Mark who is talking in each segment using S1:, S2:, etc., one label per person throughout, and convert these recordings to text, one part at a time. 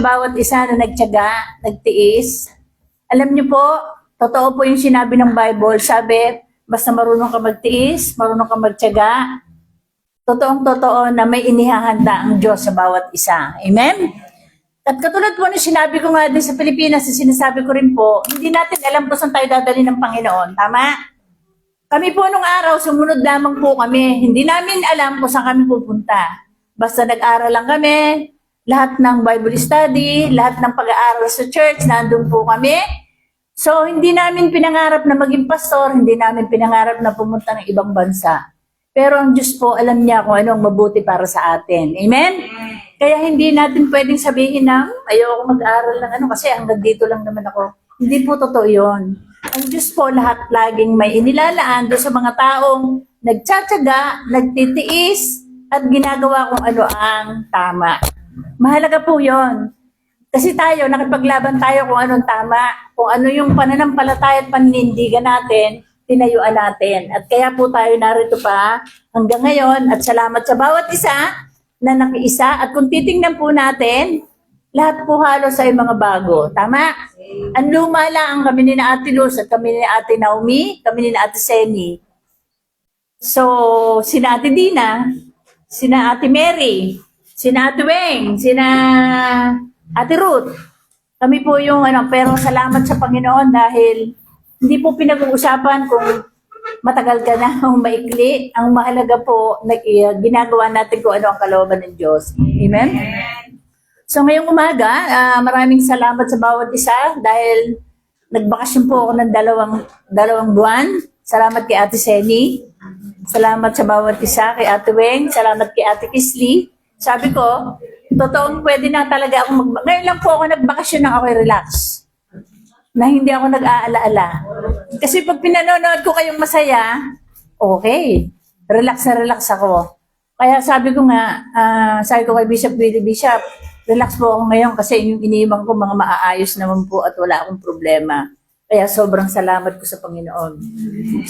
S1: bawat isa na nagtiyaga, nagtiis. Alam niyo po, totoo po yung sinabi ng Bible. Sabi, basta marunong ka magtiis, marunong ka magtiyaga, totoong totoo na may inihahanda ang Diyos sa bawat isa. Amen? At katulad po na sinabi ko nga din sa Pilipinas, sinasabi ko rin po, hindi natin alam kung saan tayo dadali ng Panginoon. Tama? Kami po nung araw, sumunod lamang po kami. Hindi namin alam kung saan kami pupunta. Basta nag-aral lang kami, lahat ng Bible study, lahat ng pag-aaral sa church, nandun po kami. So, hindi namin pinangarap na maging pastor, hindi namin pinangarap na pumunta ng ibang bansa. Pero ang Diyos po, alam niya kung ano ang mabuti para sa atin. Amen? Kaya hindi natin pwedeng sabihin na, ayoko mag-aaral ng ano, kasi hanggang dito lang naman ako. Hindi po totoo yun. Ang Diyos po, lahat laging may inilalaan doon sa mga taong nagtsatsaga, nagtitiis, at ginagawa kung ano ang tama. Mahalaga po yon. Kasi tayo, nakipaglaban tayo kung anong tama, kung ano yung pananampalataya at paninindigan natin, tinayuan natin. At kaya po tayo narito pa hanggang ngayon at salamat sa bawat isa na nakiisa. At kung titingnan po natin, lahat po halos ay mga bago. Tama? Ang luma lang kami ni na Ate Luz at kami ni Ate Naomi, kami ni na Ate Seni. So, sina Ate Dina, sina Ate Mary, sina Ate Weng, sina Ate Ruth. Kami po yung pero salamat sa Panginoon dahil hindi po pinag-uusapan kung matagal ka na o maikli. Ang mahalaga po, ginagawa natin kung ano ang kalooban ng Diyos. Amen? So ngayong umaga, maraming salamat sa bawat isa dahil nagbakasyon po ako ng dalawang buwan. Salamat kay Ate Seni. Salamat sa bawat isa, kay Ate Weng. Salamat kay Ate Kisli. Sabi ko, totoong pwede na talaga ako ngayon lang po ako nagbakasyon na ako relax. Na hindi ako nag-aala-ala. Kasi pag pinanonood ko kayong masaya, okay. Relax na relax ako. Kaya sabi ko nga, sabi ko kay Bishop Willie, Bishop, relax po ako ngayon kasi yung iniiwan ko mga maaayos naman po at wala akong problema. Kaya sobrang salamat ko sa Panginoon.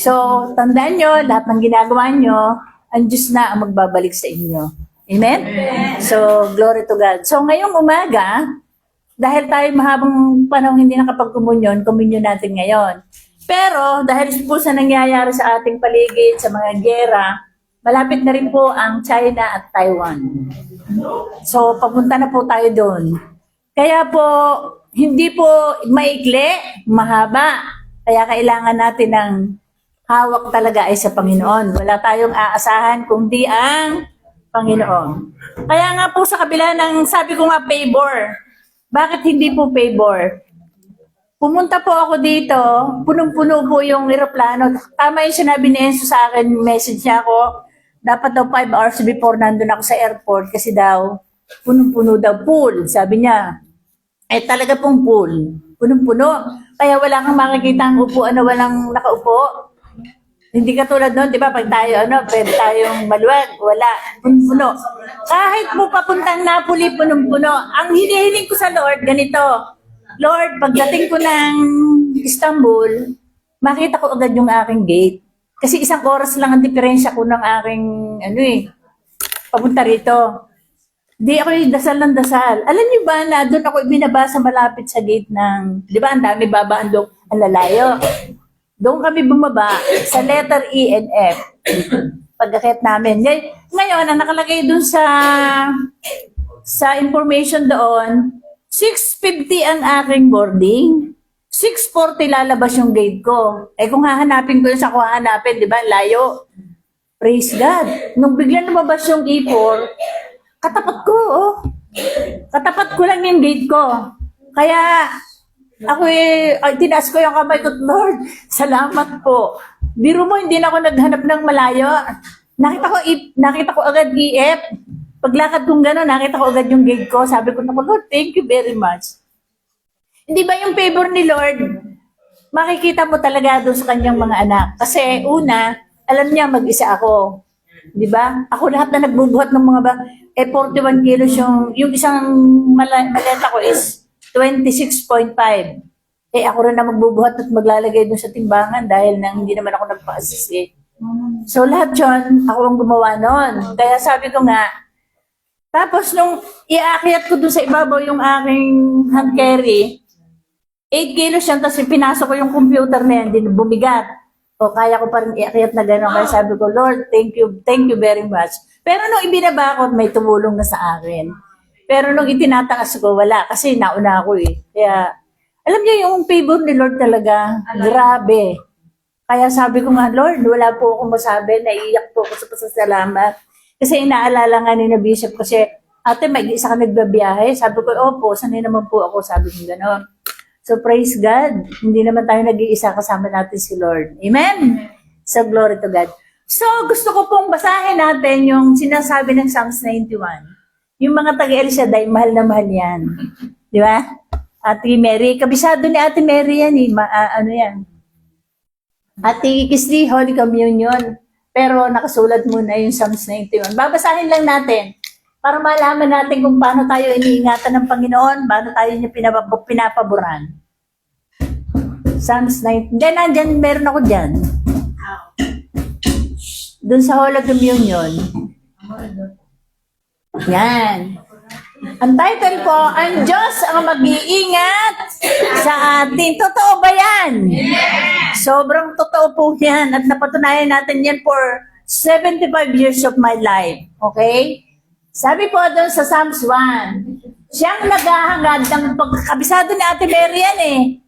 S1: So, tandaan nyo, lahat ng ginagawa nyo, ang Diyos na ang magbabalik sa inyo. Amen? So, glory to God. So, ngayong umaga, dahil tayo mahabang panahon hindi nakapag-komunyon, komunyon natin ngayon. Pero, dahil po sa nangyayari sa ating paligid, sa mga gera, malapit na rin po ang China at Taiwan. So, papunta na po tayo doon. Kaya po, hindi po maikli, mahaba. Kaya kailangan natin ng hawak talaga ay sa Panginoon. Wala tayong aasahan kundi ang Panginoon. Kaya nga po sa kabila ng, sabi ko nga, favor. Bakit hindi po favor? Pumunta po ako dito, punong-puno po yung eroplano. Tama yung sinabi ni Enzo sa akin, message niya ako, dapat daw 5 hours before nandun ako sa airport kasi daw, punong-puno daw, pool. Sabi niya, talaga pong pool. Punong-puno. Kaya wala kang makikita ang upuan na walang nakaupo. Hindi katulad noon, di ba, pag tayo, pwede tayong maluwag, wala, puno-puno. Kahit mo papuntang Napoli, punong-puno. Ang hinihiling ko sa Lord, ganito, Lord, pagdating ko ng Istanbul, makita ko agad yung aking gate. Kasi 1 oras lang ang diferensya ko ng aking, papunta rito. Di ako dasal ng dasal. Alam niyo ba na doon ako ibinabasa malapit sa gate ng, di ba, ang dami babaan doon, ang lalayo. Doon kami bumaba sa letter E and F. Pagkakit namin. Ngayon, ang nakalagay doon sa information doon, 6:50 ang aking boarding. 6:40 lalabas yung gate ko. Kung hahanapin ko yun sa kuhahanapin, di ba, layo. Praise God. Nung bigla lumabas yung E4, katapat ko, Katapat ko lang yung gate ko. Kaya, ako tinaas ko yung kamay ko, Lord, salamat po. Biro mo, hindi na ako naghanap ng malayo. Nakita ko agad EF. Paglakad kong gano'n, nakita ko agad yung gate ko. Sabi ko, Lord, thank you very much. Hindi ba yung favor ni Lord, makikita mo talaga doon sa kanyang mga anak. Kasi una, alam niya mag-isa ako. Di ba? Ako lahat na nagbubuhat ng mga 41 kilos yung isang maleta ko is 26.5. Ako rin na magbubuhat at maglalagay dun sa timbangan dahil hindi naman ako nagpa-assist. So lahat yun, ako ang gumawa nun. Kaya sabi ko nga, Tapos nung iaakyat ko dun sa ibabaw yung aking hand carry, 8 kilos yan, tapos pinasok ko yung computer na yan, din bumigat. O kaya ko pa rin iakyat na gano'n. Kaya sabi ko, Lord, thank you very much. Pero nung ibinabakot, may tumulong na sa akin. Pero nung itinatakas ko, wala. Kasi nauna ako eh. Kaya, alam niyo yung favor ni Lord talaga, grabe. Kaya sabi ko nga, Lord, wala po akong masabi, naiiyak po ako sa pasasalamat. Kasi inaalala nga ni na Bishop kasi, ate, may isa ka nagbabiyahe. Sabi ko, opo, sanay naman po ako, sabi ko gano'n. So praise God, hindi naman tayo nag-iisa, kasama natin si Lord. Amen? So glory to God. So gusto ko pong basahin natin yung sinasabi ng Psalms 91. Yung mga taga-El Shaddai, mahal na mahal yan. Di ba? Ate Mary, kabisado ni Ate Mary yan eh. Ano yan? Ate Kisli, Holy Communion. Pero nakasulat muna yung Psalms 91. Babasahin lang natin para malaman natin kung paano tayo iniingatan ng Panginoon, paano tayo niya pinapaboran. Psalms 19. Nandyan, meron ako dyan. Doon sa Holy Communion. Yan. Ang title po, ang Diyos ang mag-iingat sa atin. Totoo ba yan? Yes! Sobrang totoo po yan. At napatunayan natin yan for 75 years of my life. Okay? Sabi po doon sa Psalms 1, siyang naghahangad ng pagkakabisado ni Ate Mary yan eh.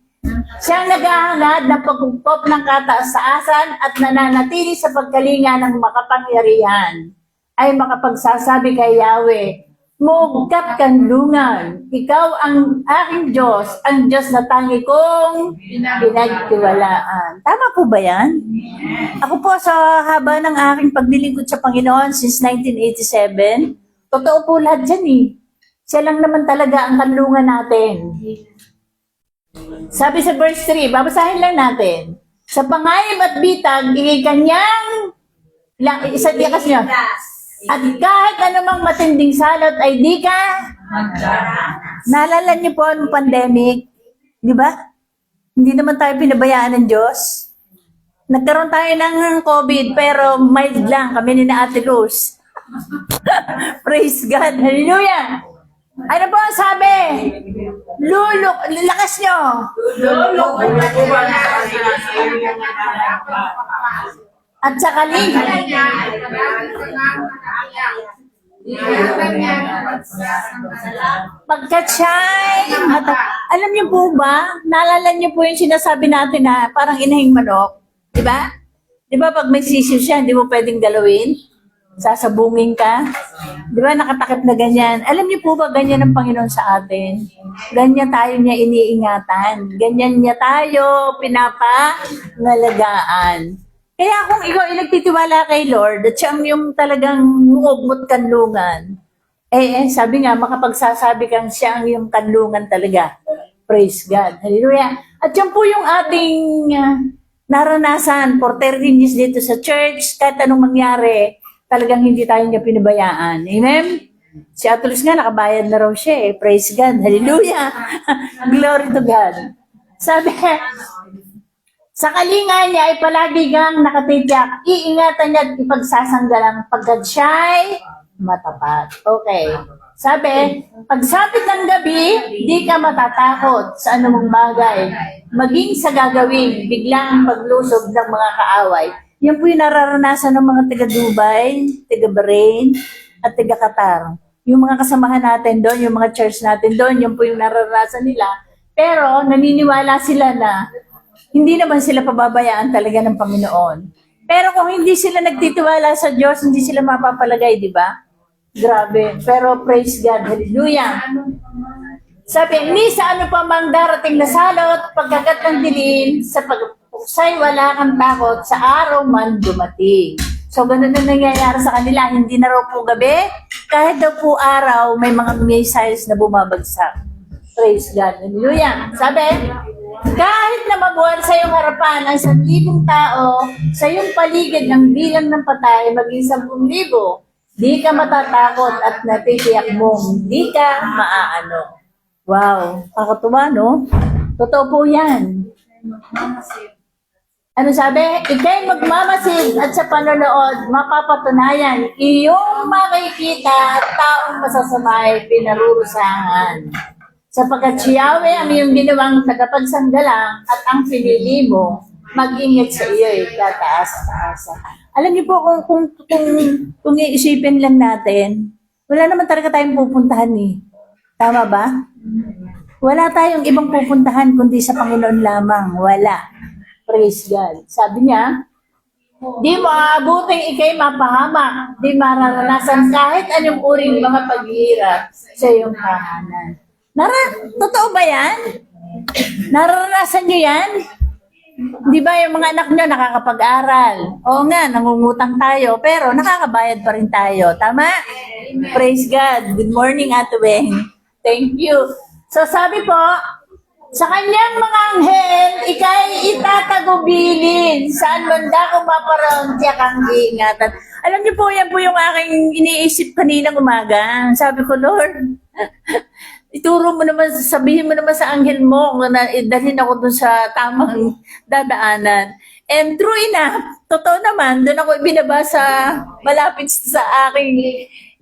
S1: Siyang naghahangad ng pagkukop ng kataas-taasan at nananatili sa pagkalinga ng makapangyarihan. Ay makapagsasabi kay Yahweh, Mugkat kanlungan, ikaw ang aking Diyos, ang Diyos na tangi kong pinagtiwalaan. Tama po ba yan? Ako po sa haba ng aking paglilingkod sa Panginoon since 1987, totoo po lahat dyan eh. Siya lang naman talaga ang kanlungan natin. Sabi sa verse 3, babasahin lang natin. Sa pangayam at bitag, ikanyang isa diyakas niya. At kahit anumang matinding salot ay di ka naalala niyo po ang pandemic, di ba? Hindi naman tayo pinabayaan ng Diyos. Nagkaroon tayo ng COVID pero mild lang kami ni na Ate Luz. Praise God. Hallelujah. Ano po ang sabi? Lakas nyo. At sa kalinga. Pagkat siya'y alam niyo po ba, naalala niyo po yung sinasabi natin na parang inahing manok, di ba? Di ba pag may sisiw siya, hindi mo pwedeng galawin? Sasabungin ka? Di ba nakatakip na ganyan? Alam niyo po ba ganyan ang Panginoon sa atin? Ganyan tayo niya iniingatan. Ganyan niya tayo pinapangalagaan. Kaya kung ikaw ay nagtitiwala kay Lord at siyang yung talagang muugmot kanlungan, sabi nga, makapagsasabi kang siya ang yung kanlungan talaga. Praise God. Hallelujah. At yan po yung ating naranasan for 13 years dito sa church. Kahit anong mangyari, talagang hindi tayo niya pinabayaan. Amen? Si Atulis nga, nakabayad na raw siya eh. Praise God. Hallelujah. Glory to God. Sabi, sa kalinga niya ay palagi kang nakatitiyak, iingatan niya at ipagsasanggalang pagkat siya'y matapat. Okay. Sabi, pagsapit ng gabi, di ka matatakot sa anumang bagay. Maging sa gagawin, biglang paglusob ng mga kaaway. Yan po yung nararanasan ng mga taga-Dubai, taga-Bahrain, at taga-Qatar. Yung mga kasamahan natin doon, yung mga church natin doon, yan po yung nararanasan nila. Pero naniniwala sila na hindi naman sila pababayaan talaga ng Panginoon. Pero kung hindi sila nagtitiwala sa Diyos, hindi sila mapapalagay, di ba? Grabe. Pero praise God. Hallelujah. Sabi, ni sa ano pa mang darating na salot, pagkagat ng dilim, sa pagpuksay wala kang takot, sa araw man dumating. So, ganun na nangyayari sa kanila. Hindi na raw po gabi, kahit daw po araw, may mga missiles na bumabagsak. Praise God. Hallelujah. Sabi, kahit na mabuwan sa iyong harapan ang 1,000 tao, sa iyong paligid ang bilang ng patay maging 10,000, di ka matatakot at natitiyak mong di ka maaano. Wow, kakatuwa no? Totoo po yan. Ano sabi? Ika'y magmamasid at sa panonood, mapapatunayan, iyong makikita at taong masasama ay pinarurusahan. Sapagkat si Yahweh ang iyong ginawang tagapagsanggalang at ang pinili mo, mag-ingat sa iyo ay tataas-taasan. Alam niyo po kung iisipin lang natin, wala naman talaga tayong pupuntahan eh. Tama ba? Wala tayong ibang pupuntahan kundi sa Panginoon lamang. Wala. Praise God. Sabi niya, di maabuting ikay mapahamak, di mararanasan kahit anong uring mga paghihirap sa iyong tahanan. Totoo ba yan? Nararanasan niyo yan? Di ba yung mga anak niyo nakakapag-aral? Oo nga, nangungutang tayo, pero nakakabayad pa rin tayo. Tama? Praise God. Good morning, Ate Weng. Thank you. So sabi po, sa kanyang mga anghel, ikay itatagubilin. Saan man dako maparang tiyak ang iingatan. Alam niyo po, yan po yung aking iniisip kaninang umaga. Sabi ko, Lord, ituro mo naman, sabihin mo naman sa anghel mo kung dalhin ako dun sa tamang dadaanan. And true enough, totoo naman, doon ako ibinaba sa malapit sa aking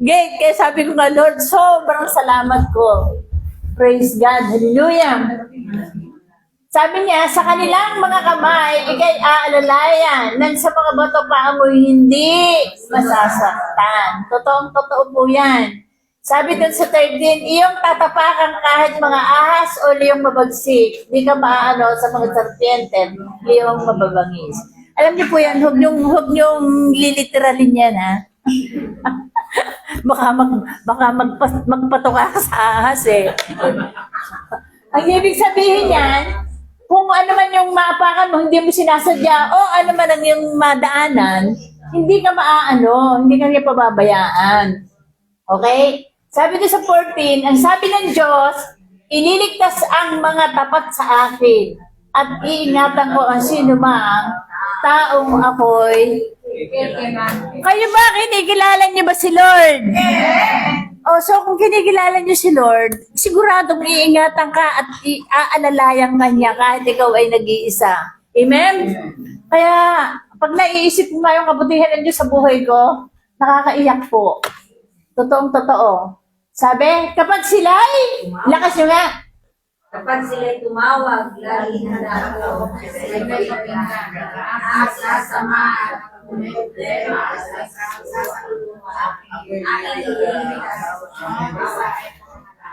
S1: gate. Kaya sabi ko nga, Lord, sobrang salamat ko. Praise God. Hallelujah. Sabi niya, sa kanilang mga kamay, ikay aalalayan, nang sa mga bato pa amoy hindi masasaktan. Totoo po yan. Sabi dun sa 13, iyong tatapakan kahit mga ahas o liyong mabagsik. Di ka maano sa mga serpiente, liyong mababangis. Alam niyo po yan, huwag niyong liliteralin yan, ha? baka magpatuka ka sa ahas eh. Ang ibig sabihin niyan, kung ano man yung maapakan mo, hindi mo sinasadya, o ano man ang yung madaanan, hindi ka hindi ka niya pababayaan. Okay? Sabi ko sa 14, ang sabi ng Diyos, ililigtas ang mga tapat sa akin at iingatan ko ang sino mang taong ako'y kayo ba, kinikilala niyo ba si Lord? Oh, so kung kinikilala niyo si Lord, siguradong iingatan ka at aalalayan ka niya kahit ikaw ay nag-iisa. Amen? Kaya, pag naiisip mo nga yung kabutihan ng Diyos sa buhay ko, nakakaiyak po. Totoong totoo. Sabi, kapag sila'y, lakas nyo nga.
S2: Kapag sila'y tumawag, lagi handa ako. Sila'y may pagkakang sasama at may problema sa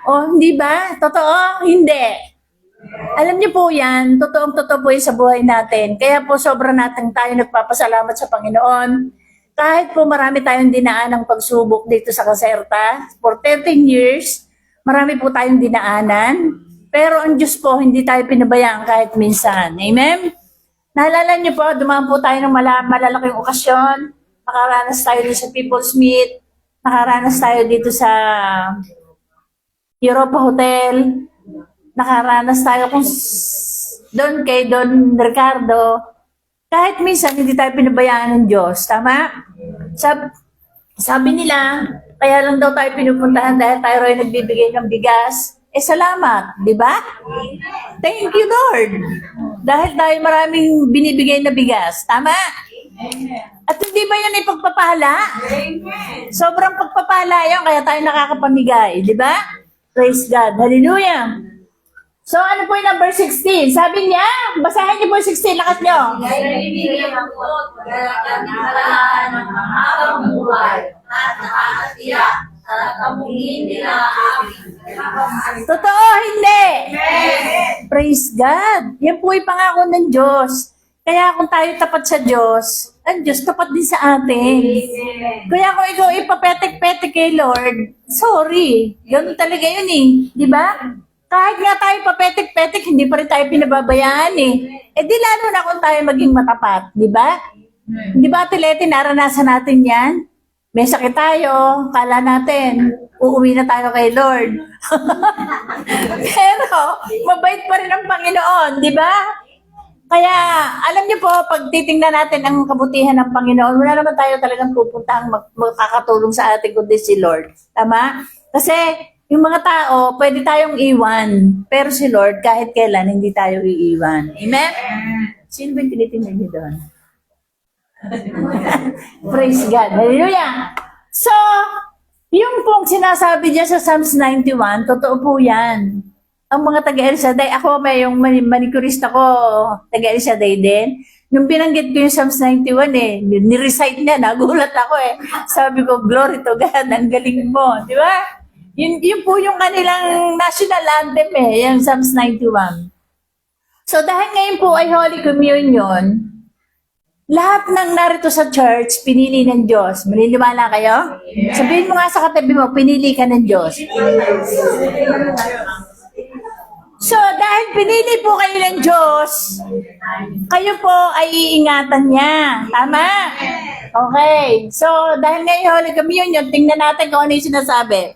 S1: Oh, hindi ba? Totoo? Hindi. Alam niyo po yan, totoo po yan sa buhay natin. Kaya po sobra natin tayo nagpapasalamat sa Panginoon. Kahit po marami tayong dinaan ng pagsubok dito sa Caserta, for 13 years, marami po tayong dinaanan. Pero ang Diyos po, hindi tayo pinabayaan kahit minsan. Amen? Naalala niyo po, dumaan po tayo ng malalaking okasyon. Nakaranas tayo dito sa People's Meet. Nakaranas tayo dito sa Europa Hotel. Nakaranas tayo doon kay Don Ricardo. Kahit minsan, hindi tayo pinabayaan ng Diyos. Tama? Sabi nila, kaya lang daw tayo pinupuntahan dahil tayo ay nagbibigay ng bigas. Salamat, di ba? Thank you, Lord. Dahil tayo maraming binibigay na bigas. Tama? At hindi ba yan ay pagpapala? Sobrang pagpapala yun, kaya tayo nakakapamigay. Di ba? Praise God. Hallelujah. So, ano po yung number 16? Sabi niya, basahin niyo po yung 16, lakas niyo.
S2: Ibigay ako at nagkalaan ng mahabang buhay at nakakatiyak sa kamungin nila aking.
S1: Totoo, hindi. Praise God. Yan po yung pangako ng Diyos. Kaya kung tayo tapat sa Diyos, ang Diyos tapat din sa atin. Kaya kung ikaw ipapetek-petek kay Lord, sorry. Ganun talaga yun eh. Di ba? Kahit nga tayo papetek-petek, hindi pa rin tayo pinababayaan eh. Di lalo na kung tayo maging matapat. Di ba? Di ba, Ate Leti, naranasan natin yan? May sakit tayo, kala natin, uuwi na tayo kay Lord. Pero, mabait pa rin ang Panginoon, di ba? Kaya, alam niyo po, pag titingnan natin ang kabutihan ng Panginoon, wala naman tayo talagang pupuntang makakatulong sa atin kundi si Lord. Tama? Kasi, yung mga tao, pwede tayong iwan. Pero si Lord, kahit kailan, hindi tayo iiwan. Amen? Sino ba yung tinitingnan niyo doon? Praise God. Hallelujah. So, yung pong sinasabi niya sa Psalms 91, totoo po yan. Ang mga taga-El Shaddai, ako may yung manicurista ko, taga-El Shaddai din. Nung binanggit ko yung Psalms 91 ni-recite niya, nagulat ako Sabi ko, glory to God, ang galing mo. Di ba? Yun po yung kanilang national anthem yung Psalms 91. So dahil ngayon po ay Holy Communion, lahat ng narito sa church, pinili ng Diyos. Maniniwala kayo? Sabihin mo nga sa katabi mo, pinili ka ng Diyos. So, dahil pinili po kayo ng Diyos, kayo po ay iingatan niya. Tama? Okay. So, dahil ngayon Holy Communion, tingnan natin kung ano yung sinasabi.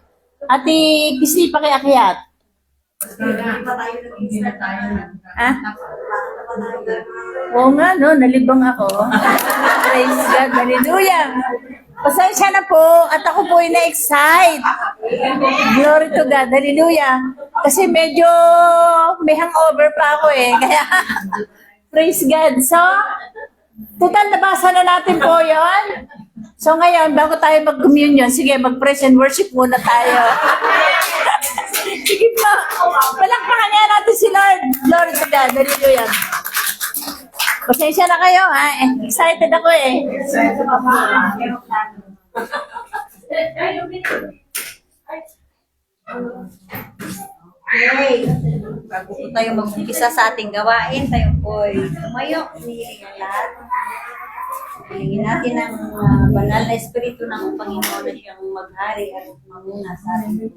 S1: Ati, Kisi, pakiakyat. Ha? Oo nga, no? Nalibang ako. Praise God. Hallelujah. Pasensya na po at ako po ay na-excite. Glory to God. Hallelujah. Kasi medyo may hangover pa ako Kaya, praise God. So, total nabasa na natin po yon. So ngayon, bago tayo mag-communion, sige, mag-praise and worship muna tayo. Sige po. Palakpakan niya natin si Lord. Glory to God. Hallelujah. Pasensya na kayo, Excited ako
S2: Okay. Bago po tayo mag-umpisa sa ating gawain, tayo po ay tumayo. Hinihiling ang lahat. Hilingin natin ang banal na espiritu ng Panginoon na siyang maghari at mamuna sa ating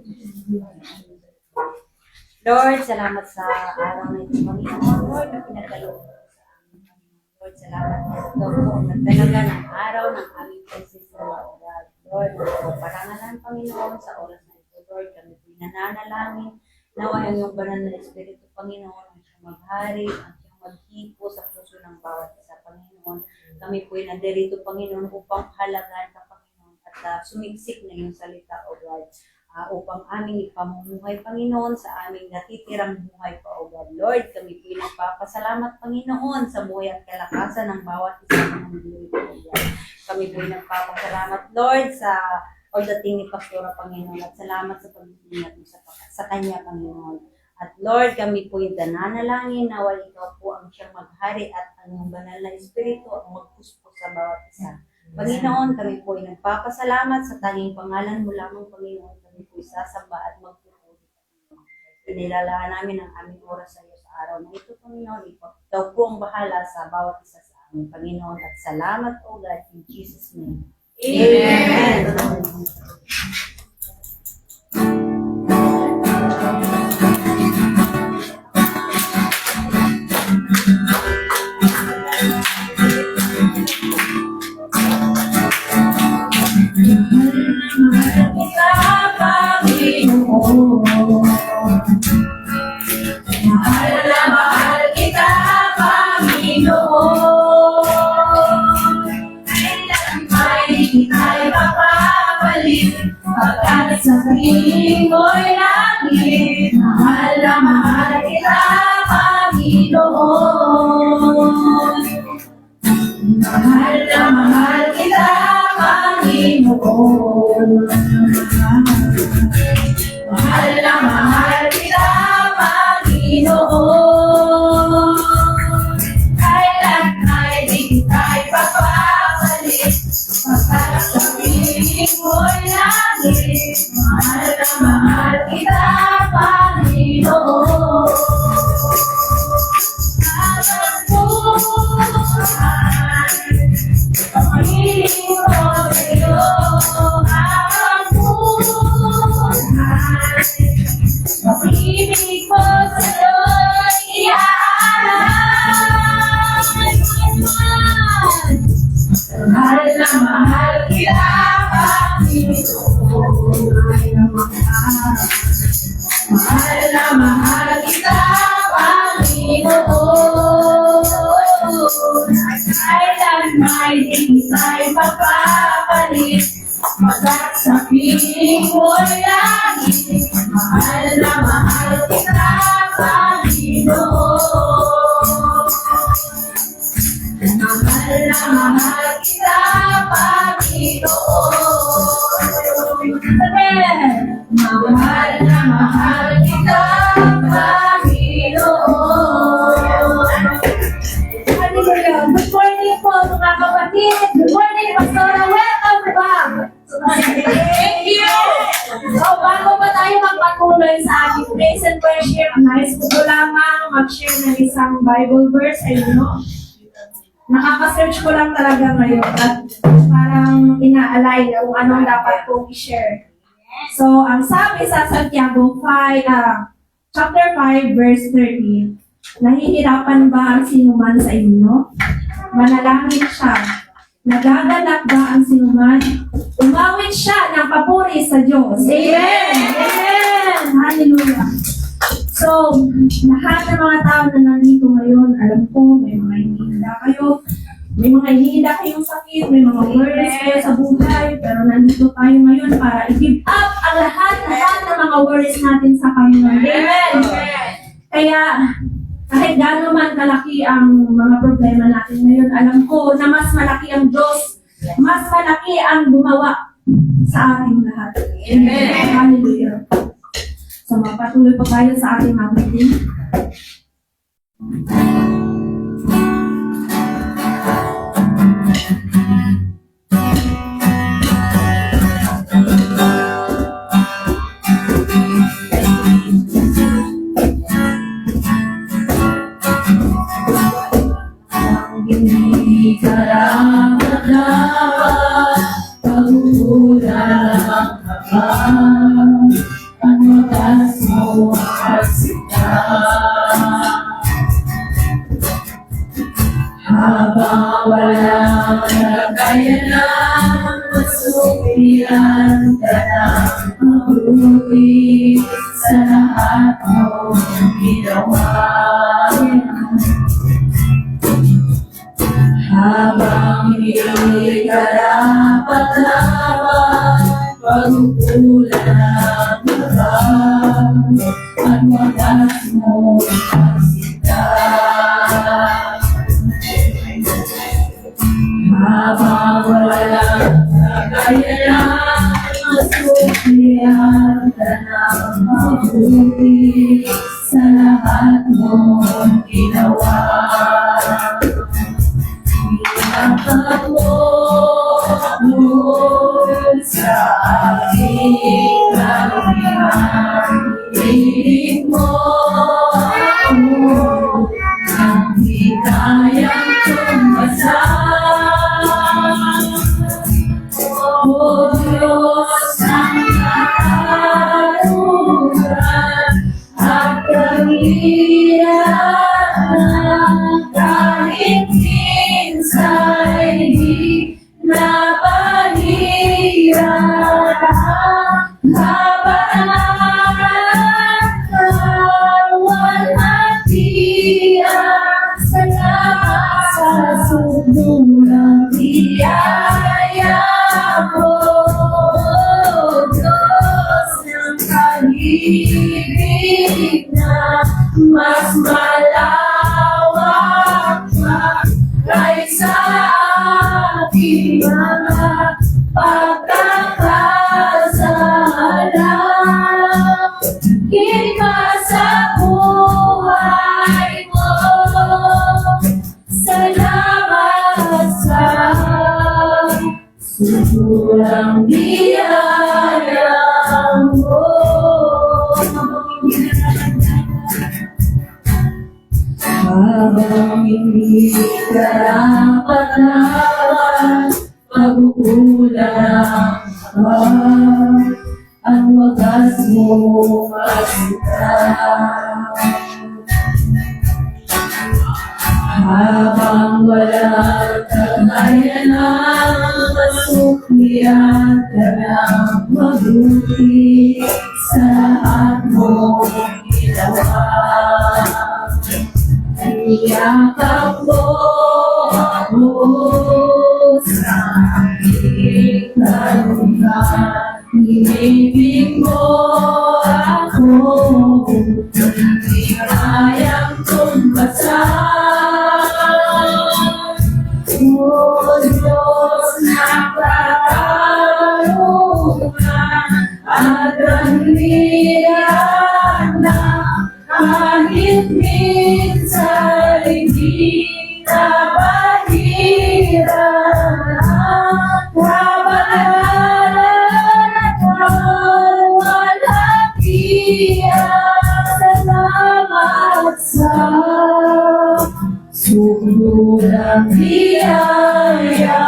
S2: Lord, salamat sa araw na ito, Panginoon. Lord, na pinagkaloob sa amin, Panginoon. Lord, salamat na ito po. Nagdalaga ng araw ng aming pagsisalamat. Lord, parangalan, Panginoon, sa oras na ito. Lord, kami po nananalangin. Nawa ang iyong banal na espiritu, Panginoon, ang siyang maghari, ang siyang maghipo sa puso ng bawat isa, Panginoon. Kami po ay nandirito, Panginoon, upang halagan ka, Panginoon, at sumiksik na iyong salita, O God, upang aming ipamumuhay, Panginoon, sa aming natitirang buhay pa, O God. Lord, kami po ay nagpapasalamat, Panginoon, sa buhay at kalakasan ng bawat isa ng nandirito, O God. Kami po ay nagpapasalamat, Lord, sa pagdating ni Pastora, Panginoon, at salamat sa pagdating natin sa Kanya, Panginoon. At Lord, kami po yung nananalangin na ikaw po ang siyang maghari at ang banal na espiritu ang magpuspos sa bawat isa. Panginoon, kami po ay nagpapasalamat sa tanging pangalan mo lamang, Panginoon. Kami po sasamba at magpupuri, Panginoon. Inilalaan namin ang aming oras sa iyo sa araw na ito, Panginoon. Ikaw po ang bahala sa bawat isa sa amin, Panginoon. At salamat, O God, in Jesus' name. Amen.
S3: Pagkat sa piling mo'y langit, mahal na mahal kita, Panginoon. Mahal na mahal kita, Panginoon. Mahal na mahal kita, Panginoon. Kailan ay di kita'y papapalit, pagkat sa piling mo'y langit, mahal na mahal kita, Panginoon. Alam mo, ang hiling ko sa'yo, alam mo, ang ibig ko sa'yo, iaalay. Mahal na mahal kita, Panginoon. Mahal na mahal kita, Panginoon. Kailan may di tayo mapapalit, pagkat sa piling mo'y langit, mahal na mahal kita, Panginoon. tumutuloy sa ating praise and worship, nais ko po lamang mag-share ng isang Bible verse sa inyo. Nakaka-search ko lang talaga ngayon at parang ina-align kung anong dapat kong i-share. So, ang sabi sa Santiago 5, chapter 5, verse 13, nahihirapan ba ang sinuman sa inyo? Manalangin siya. Nagaganap ba ang sinuman? Umawit siya ng papuri sa Diyos. Amen! Amen! Hallelujah! So, lahat ng mga tao na nandito ngayon, alam ko, may mga hinihila kayo. May mga hinihila kayong sakit, may mga worries kayo sa buhay, pero nandito tayo ngayon para i-give up ang lahat ng mga worries natin sa Panginoon. Amen! Kaya, kahit gaano man kalaki ang mga problema natin ngayon, alam ko na mas malaki ang Diyos, mas malaki ang gumawa sa ating lahat. Amen. Hallelujah. So, magpatuloy pa tayo sa ating meeting. Hindi karapat-dapat pag-uulan ang habang ang wagas mo kasita. Habang walang kakayanan, masukian ka ng mabuti sa lahat mong ginawa. Habang hindi karapat-dapat pag-uulan ang habang at wagas mo kasita. Habang walang kakayanan, masukian ka ng mabuti sa lahat mong ginawa. Inakap mo, Lord, sa aking kaluhihan. Ilig mo ako nang di kayang tumbasan. O Diyos ng kaluhuran at kahihiyan, kahit minsa'y di napahiran. Habaran kawan hatian, salamat sa sumurang biyaya mo. Diyos ng pag-ibig na mas malawak pa kaysa aking mga pagkakasala. Kita sa buhay mo, salamat sa susurang biyaya mo. Habang hindi karapat-dapat pag-uulan ang wagas mo masita. Habang walang kakayanan, masuklian ka ng mabuti sa lahat mong ginawa. Iyakap mo ako sa aking kaluhihan. Inibig mo ako, hindi kayang tumbasan. O Diyos na kaluhuran at kahihiyan na kahit minsa'y di napahiran. Habaran at kawan hatian, ang biyaya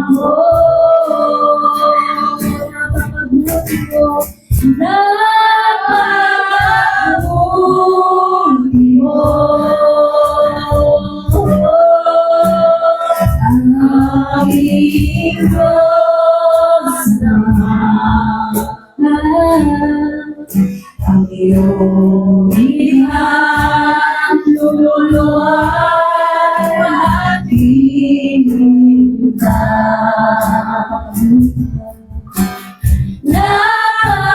S3: mo. Napakabuti mo, napakabuti mo. Aming Diyos naman, ang iyong inang luluway at pinita. Napakabuti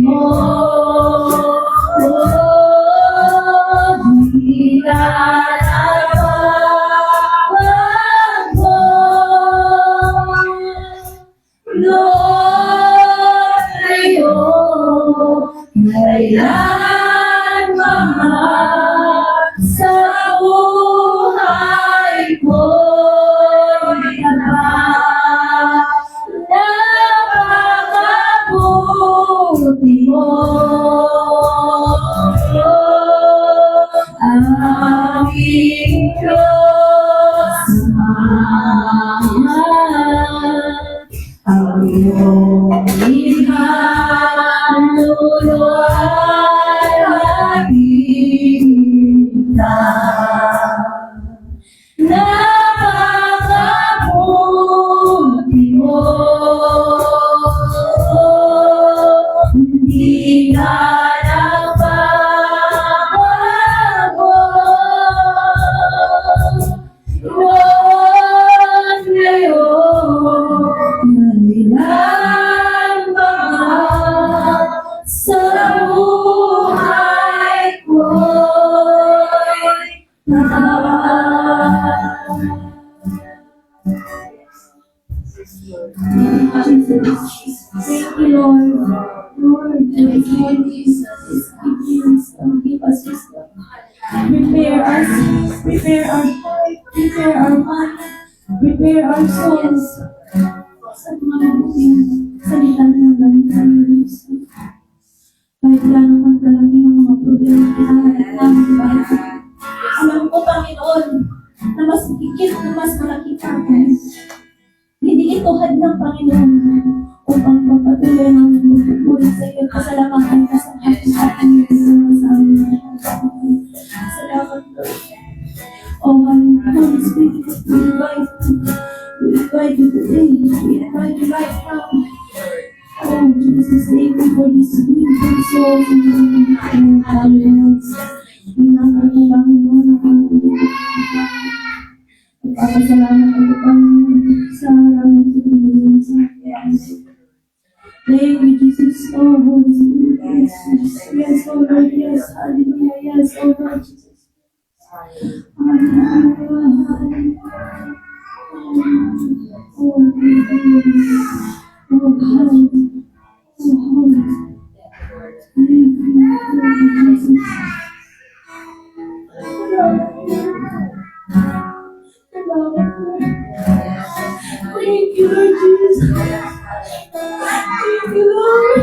S3: mo, di nalalaman mo, Lord, kayo, kailanman sa buhay ko'y napakabuti mo. Aming Diyos naman, ang iyong inang luluway at pinita. Napakabuti mo, hindi ka nagbabago. Lord, ngayon, kailanman sa buhay ko'y thank you, Lord. Lord, give us wisdom. Prepare us, prepare our heart, prepare our mind, prepare our souls sa mga buting salita ng Panginoon. Kahit gaano man kalaki ng mga problema kinaharap namin, Panginoon. Alam ko, Panginoon, na mas higit na mas malaki pa ako. Hindi ito hadlang, Panginoon, upang magpatuloy ng pagpupuri sa iyo. Pasalamatan ka sa ating sa amin. Salamat, Lord. Oh, Holy Spirit, we invite you today. We invite you right now. Oh, Jesus, thank you for this beautiful soul. Hallelujah. Pagpapasalamat ako, Panginoon, sa maraming tulong sa akin. Thank you, Jesus. Oh, Holy Spirit. Yes, yes, oh Lord, yes. Hallelujah. Yes, oh Lord, Jesus. Hallelujah. Hallelujah. Oh, oh, holy. Oh, holy. Thank you, Jesus. Thank you, Lord Jesus. Thank you, Lord.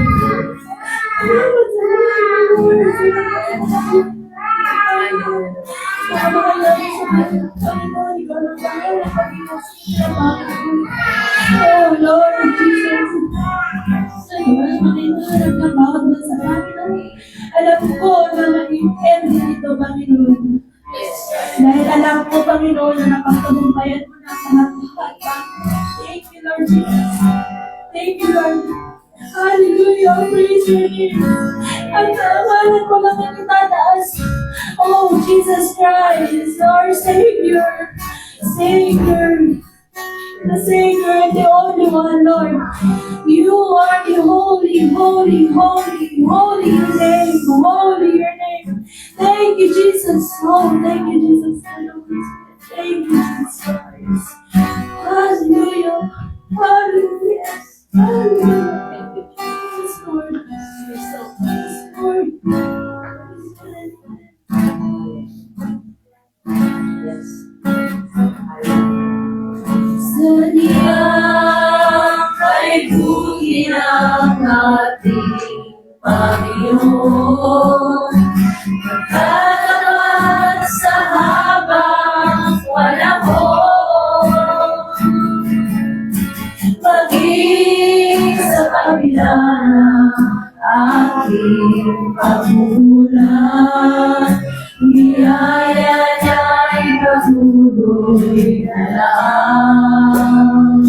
S3: Oh, Lord Jesus. Alam ko na mag-end dito, Panginoon. Dahil alam ko, Panginoon, na napagtagumpayan mo na sa lahat. Thank you, Lord Jesus. Thank you, Lord. Hallelujah. Praise your name. At naawalan ko lang ang itataas. Oh, Jesus Christ, our Savior. Savior. The Savior and the only one, Lord. You are the holy, holy, holy, holy name. Holy your name. Thank you, Jesus. Oh, thank you, Jesus. Thank you, Jesus. Hallelujah. Hallelujah. Hallelujah. Thank you, Jesus, Lord. Yes, Lord. Yes. Sadyang kay buti ng ating Panginoon, nagkatapat sa aking pagmulan. Biyaya niya'y patuloy na lang.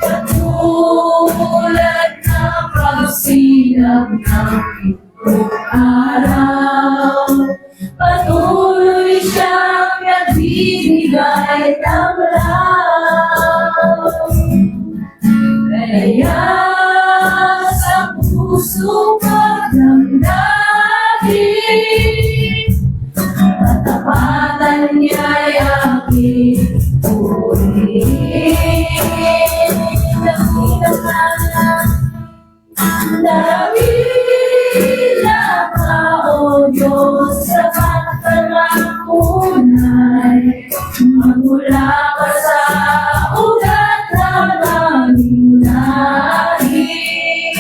S3: Katulad ng pagsilap ng pitong araw, patuloy siyang nagbibigay ng law. Kaya sa puso pagdamdamin, katapatan niya'y aking purihin. Darila ka, O Diyos, sa pagkalangunay, magmula ka sa ugat ng aming lahi.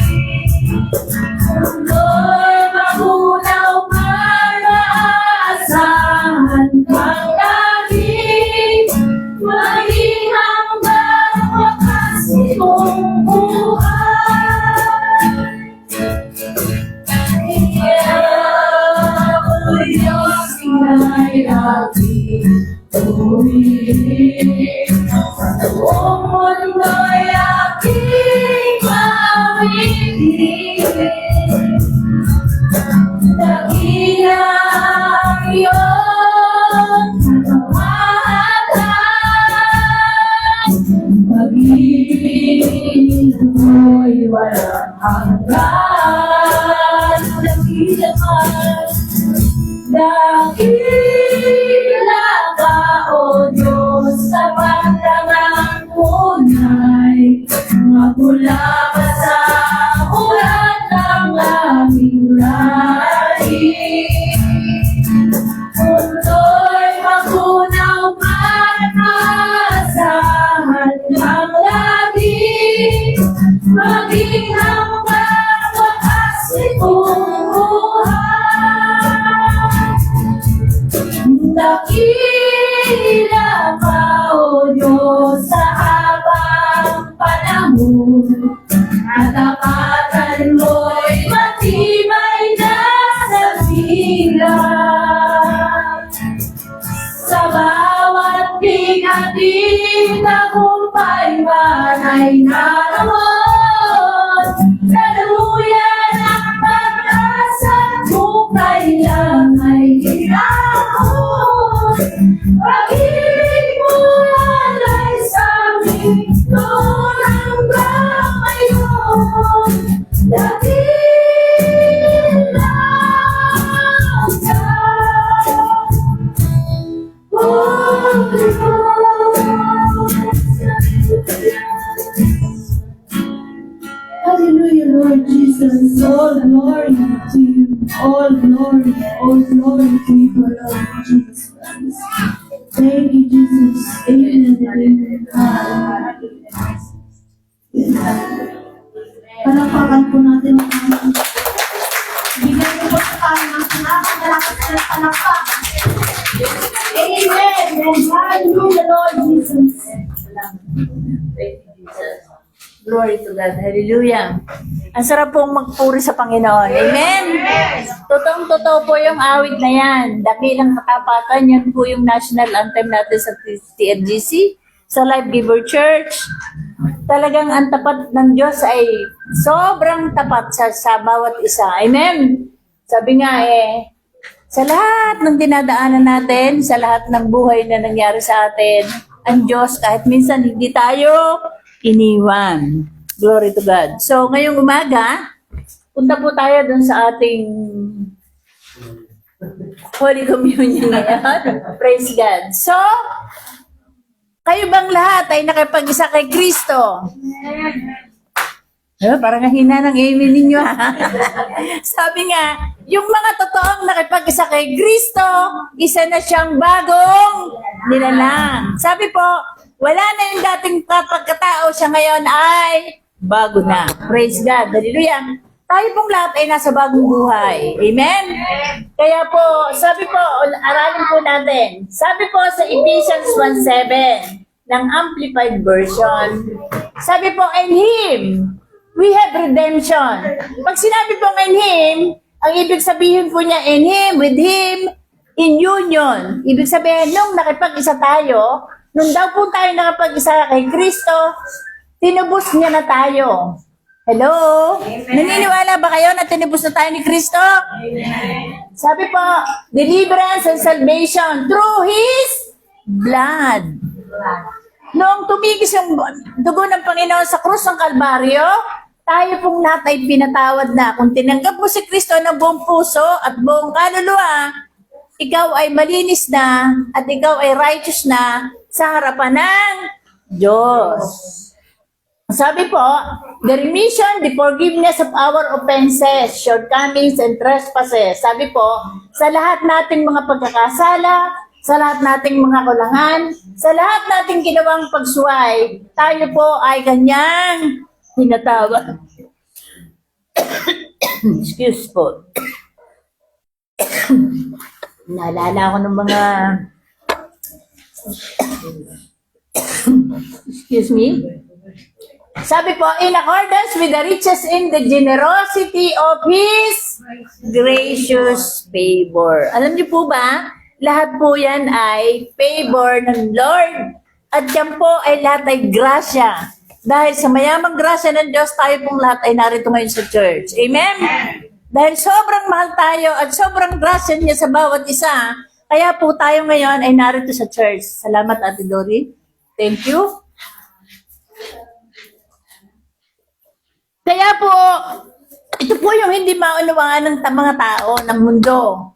S3: Mundo'y magunaw man, maasahan kang lagi, maging hanggang wakas itong buhay. O Diyos, Ingay aking tuwid, sa buong mundo'y aking mamitigil. Dakilang iyong katapatan, pag-ibig mo'y walang hanggan. Dakila ka, O Diyos, sa pagkalangunay, magmula ka sa ulat ng aming lahi. Mundo'y magunaw man, maasahan kang lagi, maging hanggang wakas itong buhay. Dakila ka, O Diyos, sa habang panahon, katapatan mo'y matibay na sa bilang. Sa bawat bigating tagumpay man ay naroon, daluyan ang pag-asa kung kailan ay ginahon. Pag-ibig mo alay sa amin noon hanggang ngayon. Dakila ka, O Hallelujah, Lord Jesus. All glory to you. All glory to you, Lord Jesus Christ. Thank you, Jesus. Amen and amen. Palakpakan po natin ang aming. Bigyan niyo po sa kami ng malakas na palakpak. Amen. And hallelujah, Lord Jesus.
S1: Thank you, Jesus. Glory to God. Hallelujah. Ang sarap pong magpuri sa Panginoon. Amen? Totoong-totoo po yung awit na yan. Dakilang katapatan, yan po yung national anthem natin sa TFGC, sa Life Giver Church. Talagang ang tapat ng Diyos ay sobrang tapat sa bawat isa. Amen? Sabi nga sa lahat ng dinadaanan natin, sa lahat ng buhay na nangyari sa atin, ang Diyos kahit minsan hindi tayo iniwan. Glory to God. So, ngayong umaga, punta po tayo dun sa ating Holy Communion ngayon. Praise God. So, kayo bang lahat ay nakipag-isa kay Kristo? Parang hina ng amen ninyo. Sabi nga, yung mga totoong nakipag-isa kay Kristo, isa na siyang bagong nilalang. Sabi po, wala na yung dating pagkatao, siya ngayon ay bago na. Praise God. Hallelujah. Tayo pong lahat ay nasa bagong buhay. Amen? Kaya po, sabi po, aralin po natin. Sabi po sa Ephesians 1:7 ng Amplified Version, sabi po, in Him, We have redemption. Pag sinabi pong in Him, ang ibig sabihin po niya in Him, with Him, in union. Ibig sabihin, nung nakipag-isa tayo, nung daw po tayo nakapag-isa kay Kristo, tinubos niya na tayo. Hello? Naniniwala ba kayo na tinubos na tayo ni Kristo? Sabi po, deliverance and salvation through His blood. Noong tumigis yung dugo ng Panginoon sa krus ng Kalbaryo, tayo pong lahat ay pinatawad na. Kung tinanggap mo si Kristo ng buong puso at buong kaluluwa, ikaw ay malinis na at ikaw ay righteous na sa harapan ng Diyos. Sabi po, the remission, the forgiveness of our offenses, shortcomings, and trespasses. Sabi po, sa lahat nating mga pagkakasala, sa lahat nating mga kulangan, sa lahat nating ginawang pagsuway, tayo po ay kanyang tinatawag. Excuse po. Naalala ko ng mga excuse me. Sabi po, in accordance with the riches in the generosity of His gracious favor. Alam niyo po ba, lahat po yan ay favor ng Lord. At yan po ay lahat ay grasya. Dahil sa mayamang grasya ng Diyos, tayo pong lahat ay narito ngayon sa church. Amen? Dahil sobrang mahal tayo at sobrang grasya niya sa bawat isa, kaya po tayo ngayon ay narito sa church. Salamat, Ate Dory. Thank you. Kaya po, ito po yung hindi maunawaan ng mga tao, ng mundo.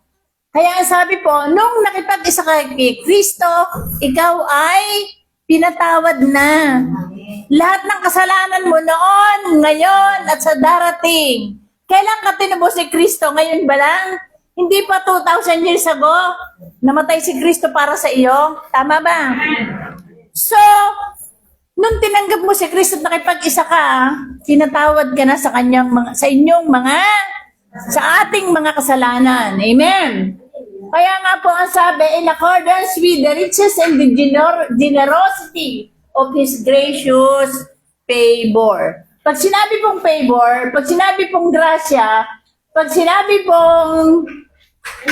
S1: Kaya ang sabi po, nung nakipag-isa kay Kristo, ikaw ay pinatawad na. Lahat ng kasalanan mo noon, ngayon, at sa darating. Kailan ka tinubos ni Kristo? Ngayon ba lang? Hindi pa 2,000 years ago, namatay si Kristo para sa iyo. Tama ba? So, nung tinanggap mo si Kristo at nakipag-isa ka, tinatawad ka na sa kanyang sa inyong mga, sa ating mga kasalanan. Amen? Kaya nga po ang sabi, in accordance with the riches and the generosity of His gracious favor. Pag sinabi pong favor, pag sinabi pong grasya, pag sinabi pong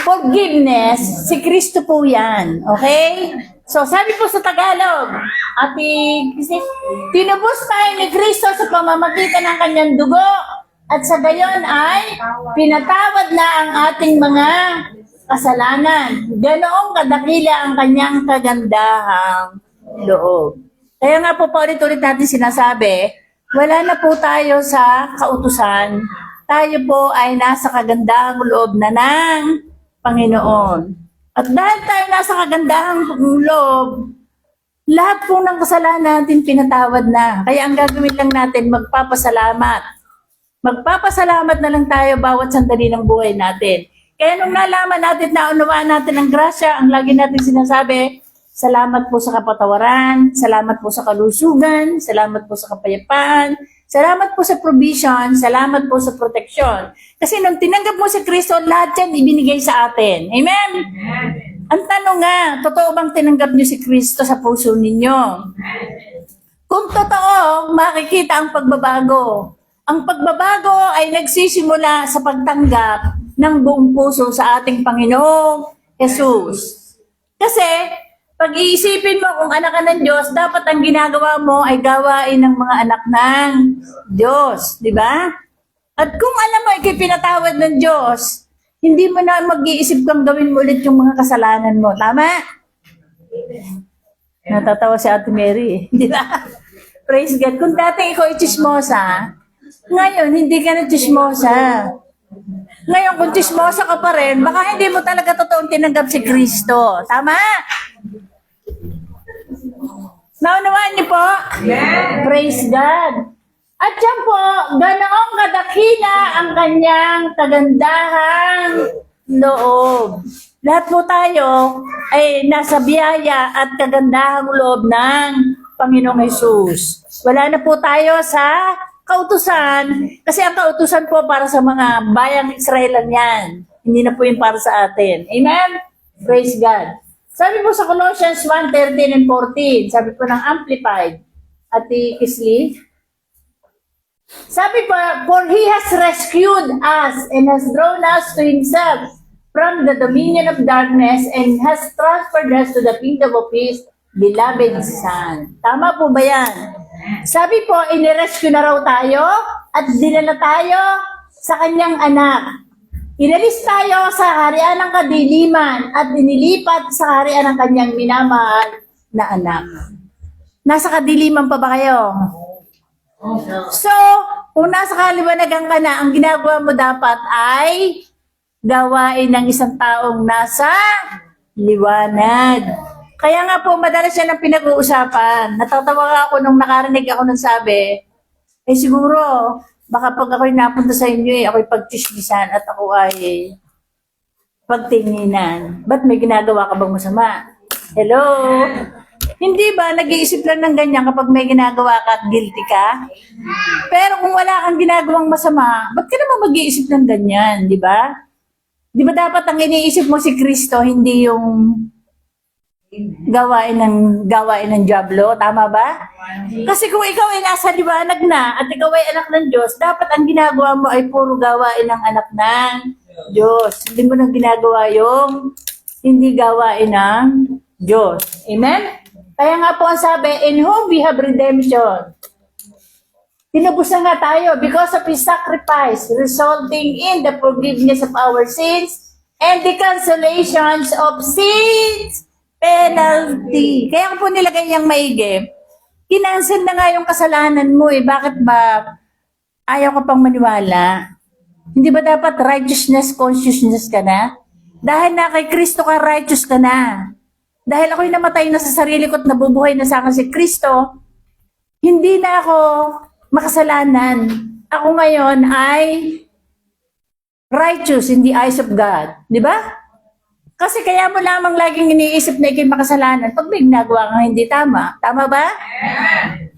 S1: forgiveness, si Kristo po yan. Okay? So, sabi po sa Tagalog, tinubos tayo ni Kristo sa pamamagitan ng kanyang dugo at sa gayon ay pinatawad na ang ating mga kasalanan. Ganoong kadakila ang kanyang kagandahang loob. Kaya nga po paulit-ulit natin sinasabi, wala na po tayo sa kautusan. Tayo po ay nasa kagandahang loob na ng Panginoon. At dahil tayo nasa kagandahang loob, lahat po ng kasalanan natin pinatawad na. Kaya ang gagawin lang natin, magpapasalamat. Magpapasalamat na lang tayo bawat sandali ng buhay natin. Kaya nung nalaman natin, naunawaan natin ang grasya, ang lagi natin sinasabi, salamat po sa kapatawaran, salamat po sa kalusugan, salamat po sa kapayapaan, salamat po sa provision, salamat po sa proteksyon. Kasi nung tinanggap mo si Kristo, lahat yan ibinigay sa atin. Amen? Ang tanong nga, totoo bang tinanggap niyo si Kristo sa puso ninyo? Kung totoo, makikita ang pagbabago. Ang pagbabago ay nagsisimula sa pagtanggap ng buong puso sa ating Panginoong Jesus. Kasi, pag-iisipin mo kung anak ka ng Diyos, dapat ang ginagawa mo ay gawain ng mga anak ng Diyos. Di ba? At kung alam mo, ikipinatawad ng Diyos, hindi mo na mag-iisip kang gawin mo ulit yung mga kasalanan mo. Tama? Natatawa si Ate Mary. Di ba? Praise God. Kung dati ikaw i-chismosa, ngayon hindi ka na chismosa. Ngayon, kung chismosa ka pa rin, baka hindi mo talaga totoong tinanggap si Kristo. Tama? Naunawaan niyo po? Yeah. Praise God. At yan po, ganoong kadakila ang kanyang kagandahang loob. Lahat po tayo ay nasa biyaya at kagandahang loob ng Panginoong Hesus. Wala na po tayo sa kautusan, kasi ang kautusan po para sa mga bayang Israelan yan. Hindi na po yun para sa atin. Amen? Praise God. Sabi po sa Colossians 1:13 and 14, sabi po ng Amplified, Ate Kisli, Sabi pa, for He has rescued us and has drawn us to Himself from the dominion of darkness and has transferred us to the kingdom of His beloved Son. Tama po ba yan? Sabi po, inirescue na raw tayo at dinala tayo sa kanyang anak. Inalis tayo sa harian ng kadiliman at inilipat sa harian ng kanyang minamahal na anak. Nasa kadiliman pa ba kayo? So, kung nasa kaliwanagan ka na, ang ginagawa mo dapat ay gawain ng isang taong nasa liwanag. Kaya nga po, madalas yan ang pinag-uusapan. Natatawa nga ako nung nakarinig ako ng sabi, siguro, baka pag ako'y napunta sa inyo ako'y pagtismisan at ako ay pagtinginan. Ba't may ginagawa ka bang masama? Hello? Hindi ba nag-iisip lang ng ganyan kapag may ginagawa ka at guilty ka? Pero kung wala kang ginagawang masama, ba't ka naman mag-iisip ng ganyan, di ba? Di ba dapat ang iniisip mo si Kristo, hindi yung gawain ng diablo, tama ba? Kasi kung ikaw ay nasa liwanag na at ikaw ay anak ng Diyos, dapat ang ginagawa mo ay puro gawain ng anak ng Diyos. Hindi mo nang ginagawa yung hindi gawain ng Diyos. Amen? Kaya nga po ang sabi, in whom we have redemption. Tinubos na nga tayo because of His sacrifice, resulting in the forgiveness of our sins and the cancellations of sins penalty. Kaya ko po nilagay niyang maigi. Kinansel na nga yung kasalanan mo Bakit ba ayaw ka pang maniwala? Hindi ba dapat righteousness, consciousness ka na? Dahil na kay Kristo ka, righteous ka na. Dahil ako'y namatay na sa sarili ko at nabubuhay na sa akin si Kristo, hindi na ako makasalanan. Ako ngayon ay righteous in the eyes of God. Di ba? Kasi kaya mo lamang laging iniisip na ikay makasalanan pag may ginagawa kang hindi tama. Tama ba?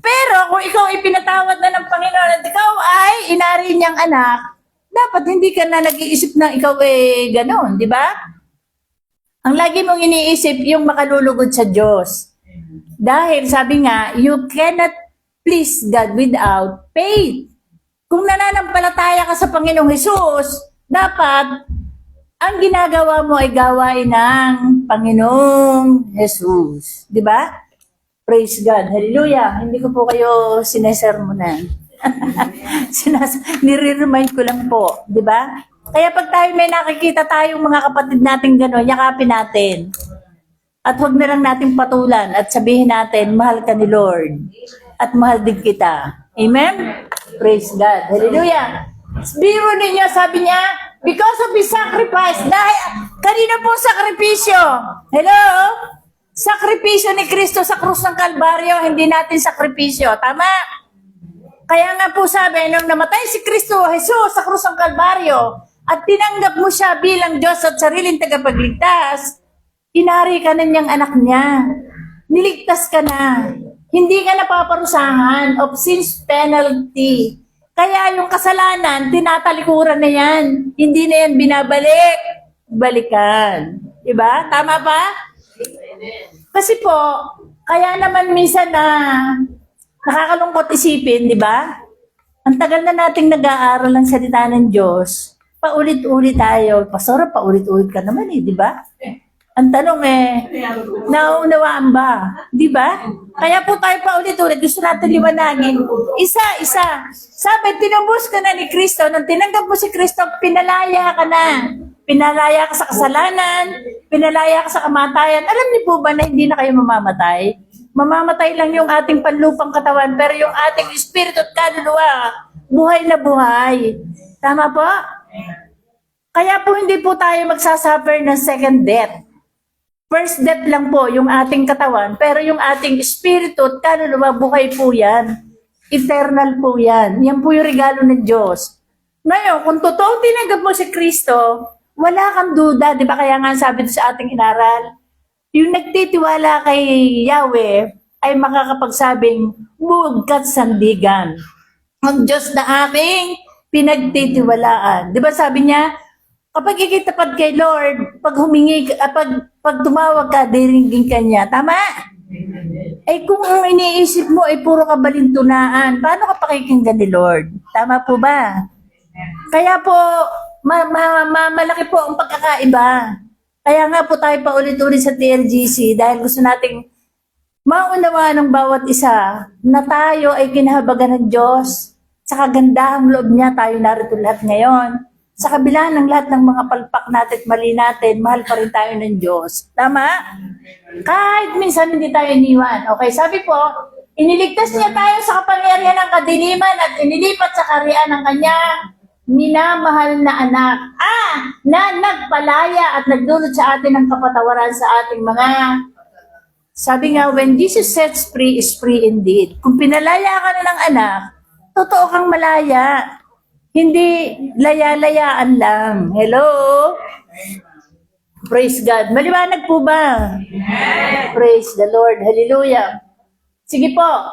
S1: Pero kung ikaw ay pinatawad na ng Panginoon at ikaw ay inari niyang anak, dapat hindi ka na nag-iisip na ikaw ay gano'n, di ba? Ang lagi mong iniisip yung makalulugod sa Diyos. Dahil sabi nga, you cannot please God without faith. Kung nananampalataya ka sa Panginoong Hesus, dapat ang ginagawa mo ay gawain ng Panginoong Jesus. Di ba? Praise God. Hallelujah. Hindi ko po kayo sinesermonan. Nire-remind ko lang po. Di ba? Kaya pag tayo may nakikita tayong mga kapatid natin gano'n, yakapin natin. At huwag na lang natin patulan at sabihin natin, mahal ka ni Lord. At mahal din kita. Amen? Praise God. Hallelujah. Biro ninyo, sabi niya, because of His sacrifice. Dahil, kanina po sakripisyo. Hello? Sakripisyo ni Kristo sa krus ng Kalbaryo, hindi natin sakripisyo. Tama? Kaya nga po sabi, nung namatay si Kristo Jesus sa krus ng Kalbaryo, at tinanggap mo siya bilang Diyos at sariling tagapagligtas, inari ka na niyang anak niya. Niligtas ka na. Hindi ka napaparusahan of sins penalty. Kaya yung kasalanan, tinatalikuran na yan. Hindi na yan binabalik. Balikan. Diba? Tama ba? Kasi po, kaya naman minsan na nakakalungkot isipin, di ba? Ang tagal na nating nag-aaral ng salita ng Diyos, paulit-ulit tayo. Pastor, paulit-ulit ka naman di ba? Ang tanong naunawaan ba? Di ba? Kaya po tayo paulit-ulit, gusto natin liwanagin. Isa-isa. Sabi, tinubos ka na ni Kristo. Nung tinanggap mo si Kristo, pinalaya ka na. Pinalaya ka sa kasalanan, pinalaya ka sa kamatayan. Alam niyo po ba na hindi na kayo mamamatay? Mamamatay lang yung ating panlupang katawan, pero yung ating espiritu at kaluluwa, buhay na buhay. Tama po? Kaya po hindi po tayo magsasuffer ng second death. First death lang po yung ating katawan, pero yung ating espiritu at kaluluwa, buhay po yan. Eternal po yan. Yan po yung regalo ng Diyos. Ngayon, kung totoong tinanggap mo si Kristo, wala kang duda, di ba? Kaya nga sabi sa ating inaral, yung nagtitiwala kay Yahweh ay makakapagsabing, buog ka't sandigan. Ang Diyos na aking pinagtitiwalaan. Di ba sabi niya, kapag ikitapat kay Lord, pag humingi, pag tumawag ka, diringgin ka niya. Tama? Eh kung ang iniisip mo ay puro kabalintunaan, paano ka pakikinggan ni Lord? Tama po ba? Kaya po, malaki po ang pagkakaiba. Kaya nga po tayo pa ulit-ulit sa TLGC dahil gusto nating maunawaan ng bawat isa na tayo ay kinahabagan ng Diyos. Sa kagandahang loob niya tayo narito lahat ngayon. Sa kabila ng lahat ng mga palpak natin at mali natin, mahal pa rin tayo ng Diyos. Tama? Kahit minsan hindi tayo iniwan. Okay, sabi po, iniligtas niya tayo sa kapangyarihan ng kadiliman at inilipat sa kariyan ng kanyang minamahal na anak. Na nagpalaya at nagdulot sa atin ng kapatawaran sa ating mga... Sabi nga, when Jesus sets free is free indeed. Kung pinalaya ka na ng anak, totoo kang malaya. Hindi laya-layaan lang. Hello? Praise God. Maliwanag po ba? Praise the Lord. Hallelujah. Sige po.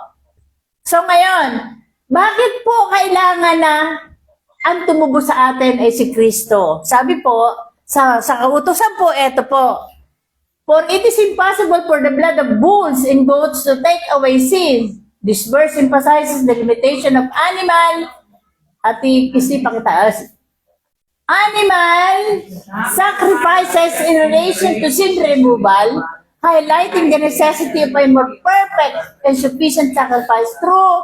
S1: So ngayon, bakit po kailangan na ang tumubo sa atin ay si Kristo? Sabi po, sa kautusan po, eto po. For it is impossible for the blood of bulls and goats to take away sins. This verse emphasizes the limitation of animal animal sacrifices in relation to sin removal, highlighting the necessity of a more perfect and sufficient sacrifice through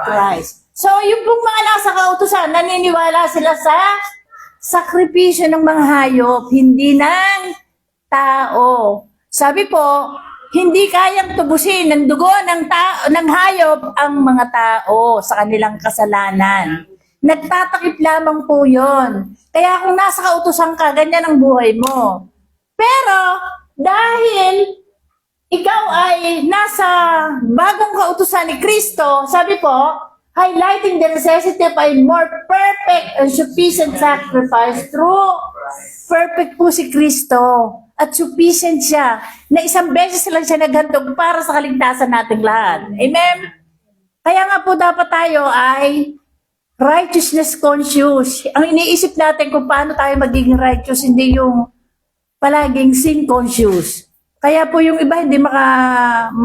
S1: Christ. So, yung pong mga nasa kautusan, naniniwala sila sa sakripisyo ng mga hayop, hindi ng tao. Sabi po, hindi kayang tubusin ng dugo ng hayop ang mga tao sa kanilang kasalanan. Nagtatakip lamang po yun. Kaya kung nasa kautusan ka, ganyan ang buhay mo. Pero, dahil ikaw ay nasa bagong kautusan ni Kristo, sabi po, highlighting the necessity of a more perfect and sufficient sacrifice through perfect po si Kristo at sufficient siya na isang beses lang siya naghandog para sa kaligtasan nating lahat. Amen? Kaya nga po dapat tayo ay righteousness conscious. Ang iniisip natin kung paano tayo magiging righteous, hindi yung palaging sin conscious. Kaya po yung iba hindi ang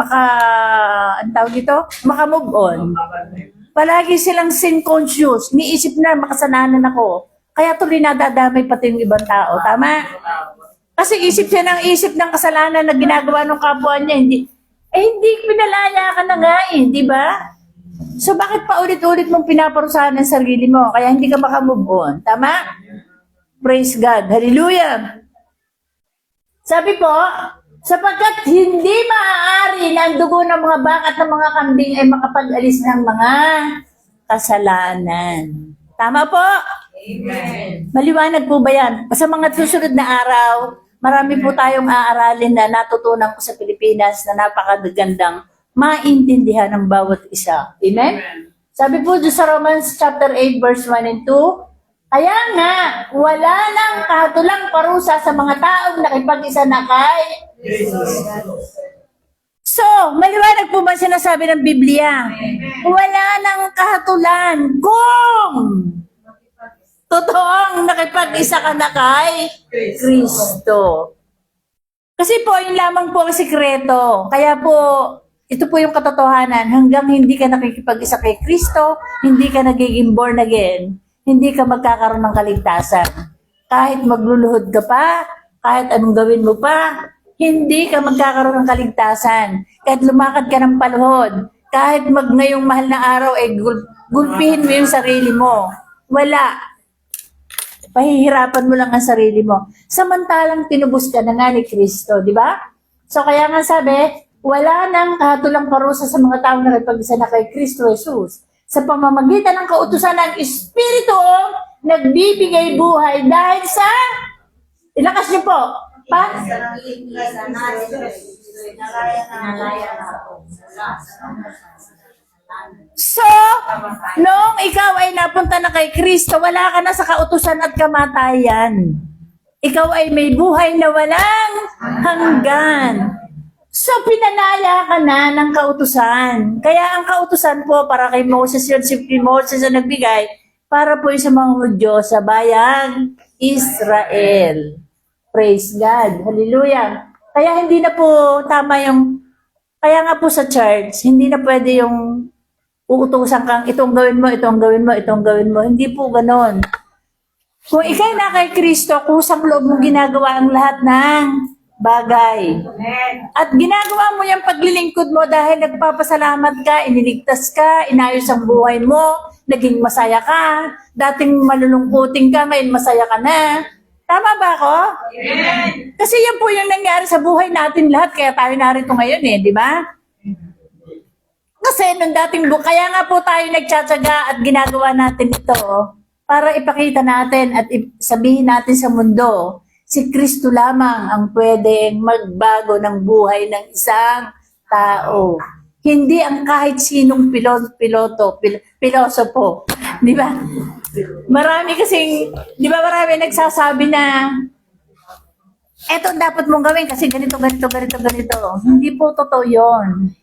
S1: tawag ito? Maka-move on. Palagi silang sin conscious. Niisip na makasalanan ako. Kaya tuloy nadadamay pati yung ibang tao. Tama? Kasi isip siya ng isip ng kasalanan na ginagawa ng kapwa niya. Hindi pinalaya ka na nga di ba? So bakit pa ulit-ulit mong pinaparusahan ang sarili mo? Kaya hindi ka makamove on. Tama? Praise God. Hallelujah. Sabi po, sapagkat hindi maaari na ang dugo ng mga baka at ng mga kambing ay makapag-alis ng mga kasalanan. Tama po? Amen. Maliwanag po ba yan? Sa mga susunod na araw, marami po tayong aaralin na natutunan ko sa Pilipinas na napakagandang maintindihan ng bawat isa. Amen? Sabi po sa Romans chapter 8 verse 1 and 2, kaya nga, wala nang kahatulang parusa sa mga taong nakipag-isa na kay Jesus. So, maliwanag po ba sinasabi ng Biblia? Wala nang kahatulan kung totoong nakipag-isa ka na kay Kristo. Kasi po, yun lamang po ang sikreto. Kaya po, ito po yung katotohanan. Hanggang hindi ka nakikipag-isa kay Kristo, hindi ka nagiging born again, hindi ka magkakaroon ng kaligtasan. Kahit magluluhod ka pa, kahit anong gawin mo pa, hindi ka magkakaroon ng kaligtasan. Kahit lumakad ka ng paluhod, kahit ngayong mahal na araw, gulpihin mo yung sarili mo. Wala. Pahihirapan mo lang ang sarili mo. Samantalang tinubos ka na nga ni Kristo, di ba? So kaya nga sabi, wala nang kahatulang parusa sa mga taong nakipag-isa na kay Kristo Jesus. Sa pamamagitan ng kautusan ng Espiritu, nagbibigay buhay dahil sa... Ilakas niyo po. So, nung ikaw ay napunta na kay Kristo, wala ka na sa kautusan at kamatayan. Ikaw ay may buhay na walang hanggan. So, pinalaya ka na ng kautusan. Kaya ang kautusan po para kay Moses yun, si Moses na nagbigay, para po sa mga Hudyo sa bayang Israel. Praise God. Hallelujah. Kaya hindi na po tama yung Kaya nga po sa church, hindi na pwede yung uutusan kang itong gawin mo, itong gawin mo, itong gawin mo. Hindi po ganon. Kung ikay na kay Kristo, kusang loob mong ginagawa ang lahat ng bagay. At ginagawa mo yung paglilingkod mo dahil nagpapasalamat ka, iniligtas ka, inayos ang buhay mo, naging masaya ka, dating malulungkutin ka, ngayon masaya ka na. Tama ba ako? Kasi yan po yung nangyari sa buhay natin lahat, kaya tayo narito ngayon di ba? Kasi nung dating kaya nga po tayo nagtsatsaga at ginagawa natin ito para ipakita natin at sabihin natin sa mundo, si Kristo lamang ang pwedeng magbago ng buhay ng isang tao. Hindi ang kahit sinong pilosopo. Di ba? Marami kasing, di ba marami nagsasabi na, eto dapat mong gawin kasi ganito. Hindi po totoo yun.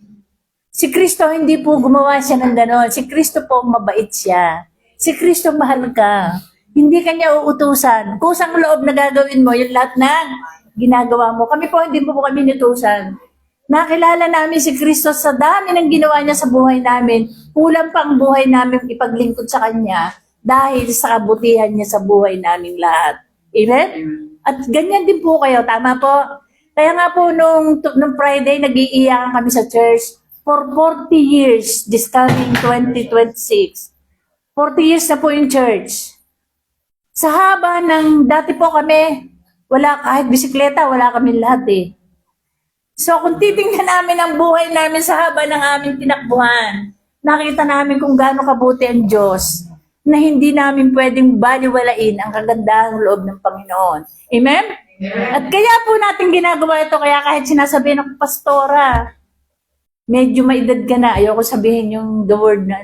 S1: Si Kristo hindi po gumawa siya ng gano'n. Si Kristo po mabait siya. Si Kristo mahal ka. Hindi kanya uutusan. Kusang loob na gagawin mo yung lahat ng ginagawa mo. Kami po, hindi po kami inutusan. Nakilala namin si Kristo sa dami ng ginawa niya sa buhay namin. Kulang pa ang buhay namin ipaglingkod sa Kanya dahil sa kabutihan niya sa buhay namin lahat. Amen? At ganyan din po kayo. Tama po? Kaya nga po nung Friday, nag-iiyakan kami sa church for 40 years, this coming 2026. 40 years na po yung church. Sa haba ng, dati po kami, wala kahit bisikleta, wala kami lahat So kung titingnan namin ang buhay namin sa haba ng aming tinakbuhan, nakita namin kung gaano kabuti ang Diyos na hindi namin pwedeng baliwalain ang kagandahang loob ng Panginoon. Amen? At kaya po natin ginagawa ito, kaya kahit sinasabihin ng pastora, medyo may edad ka na, ayoko sabihin yung the word na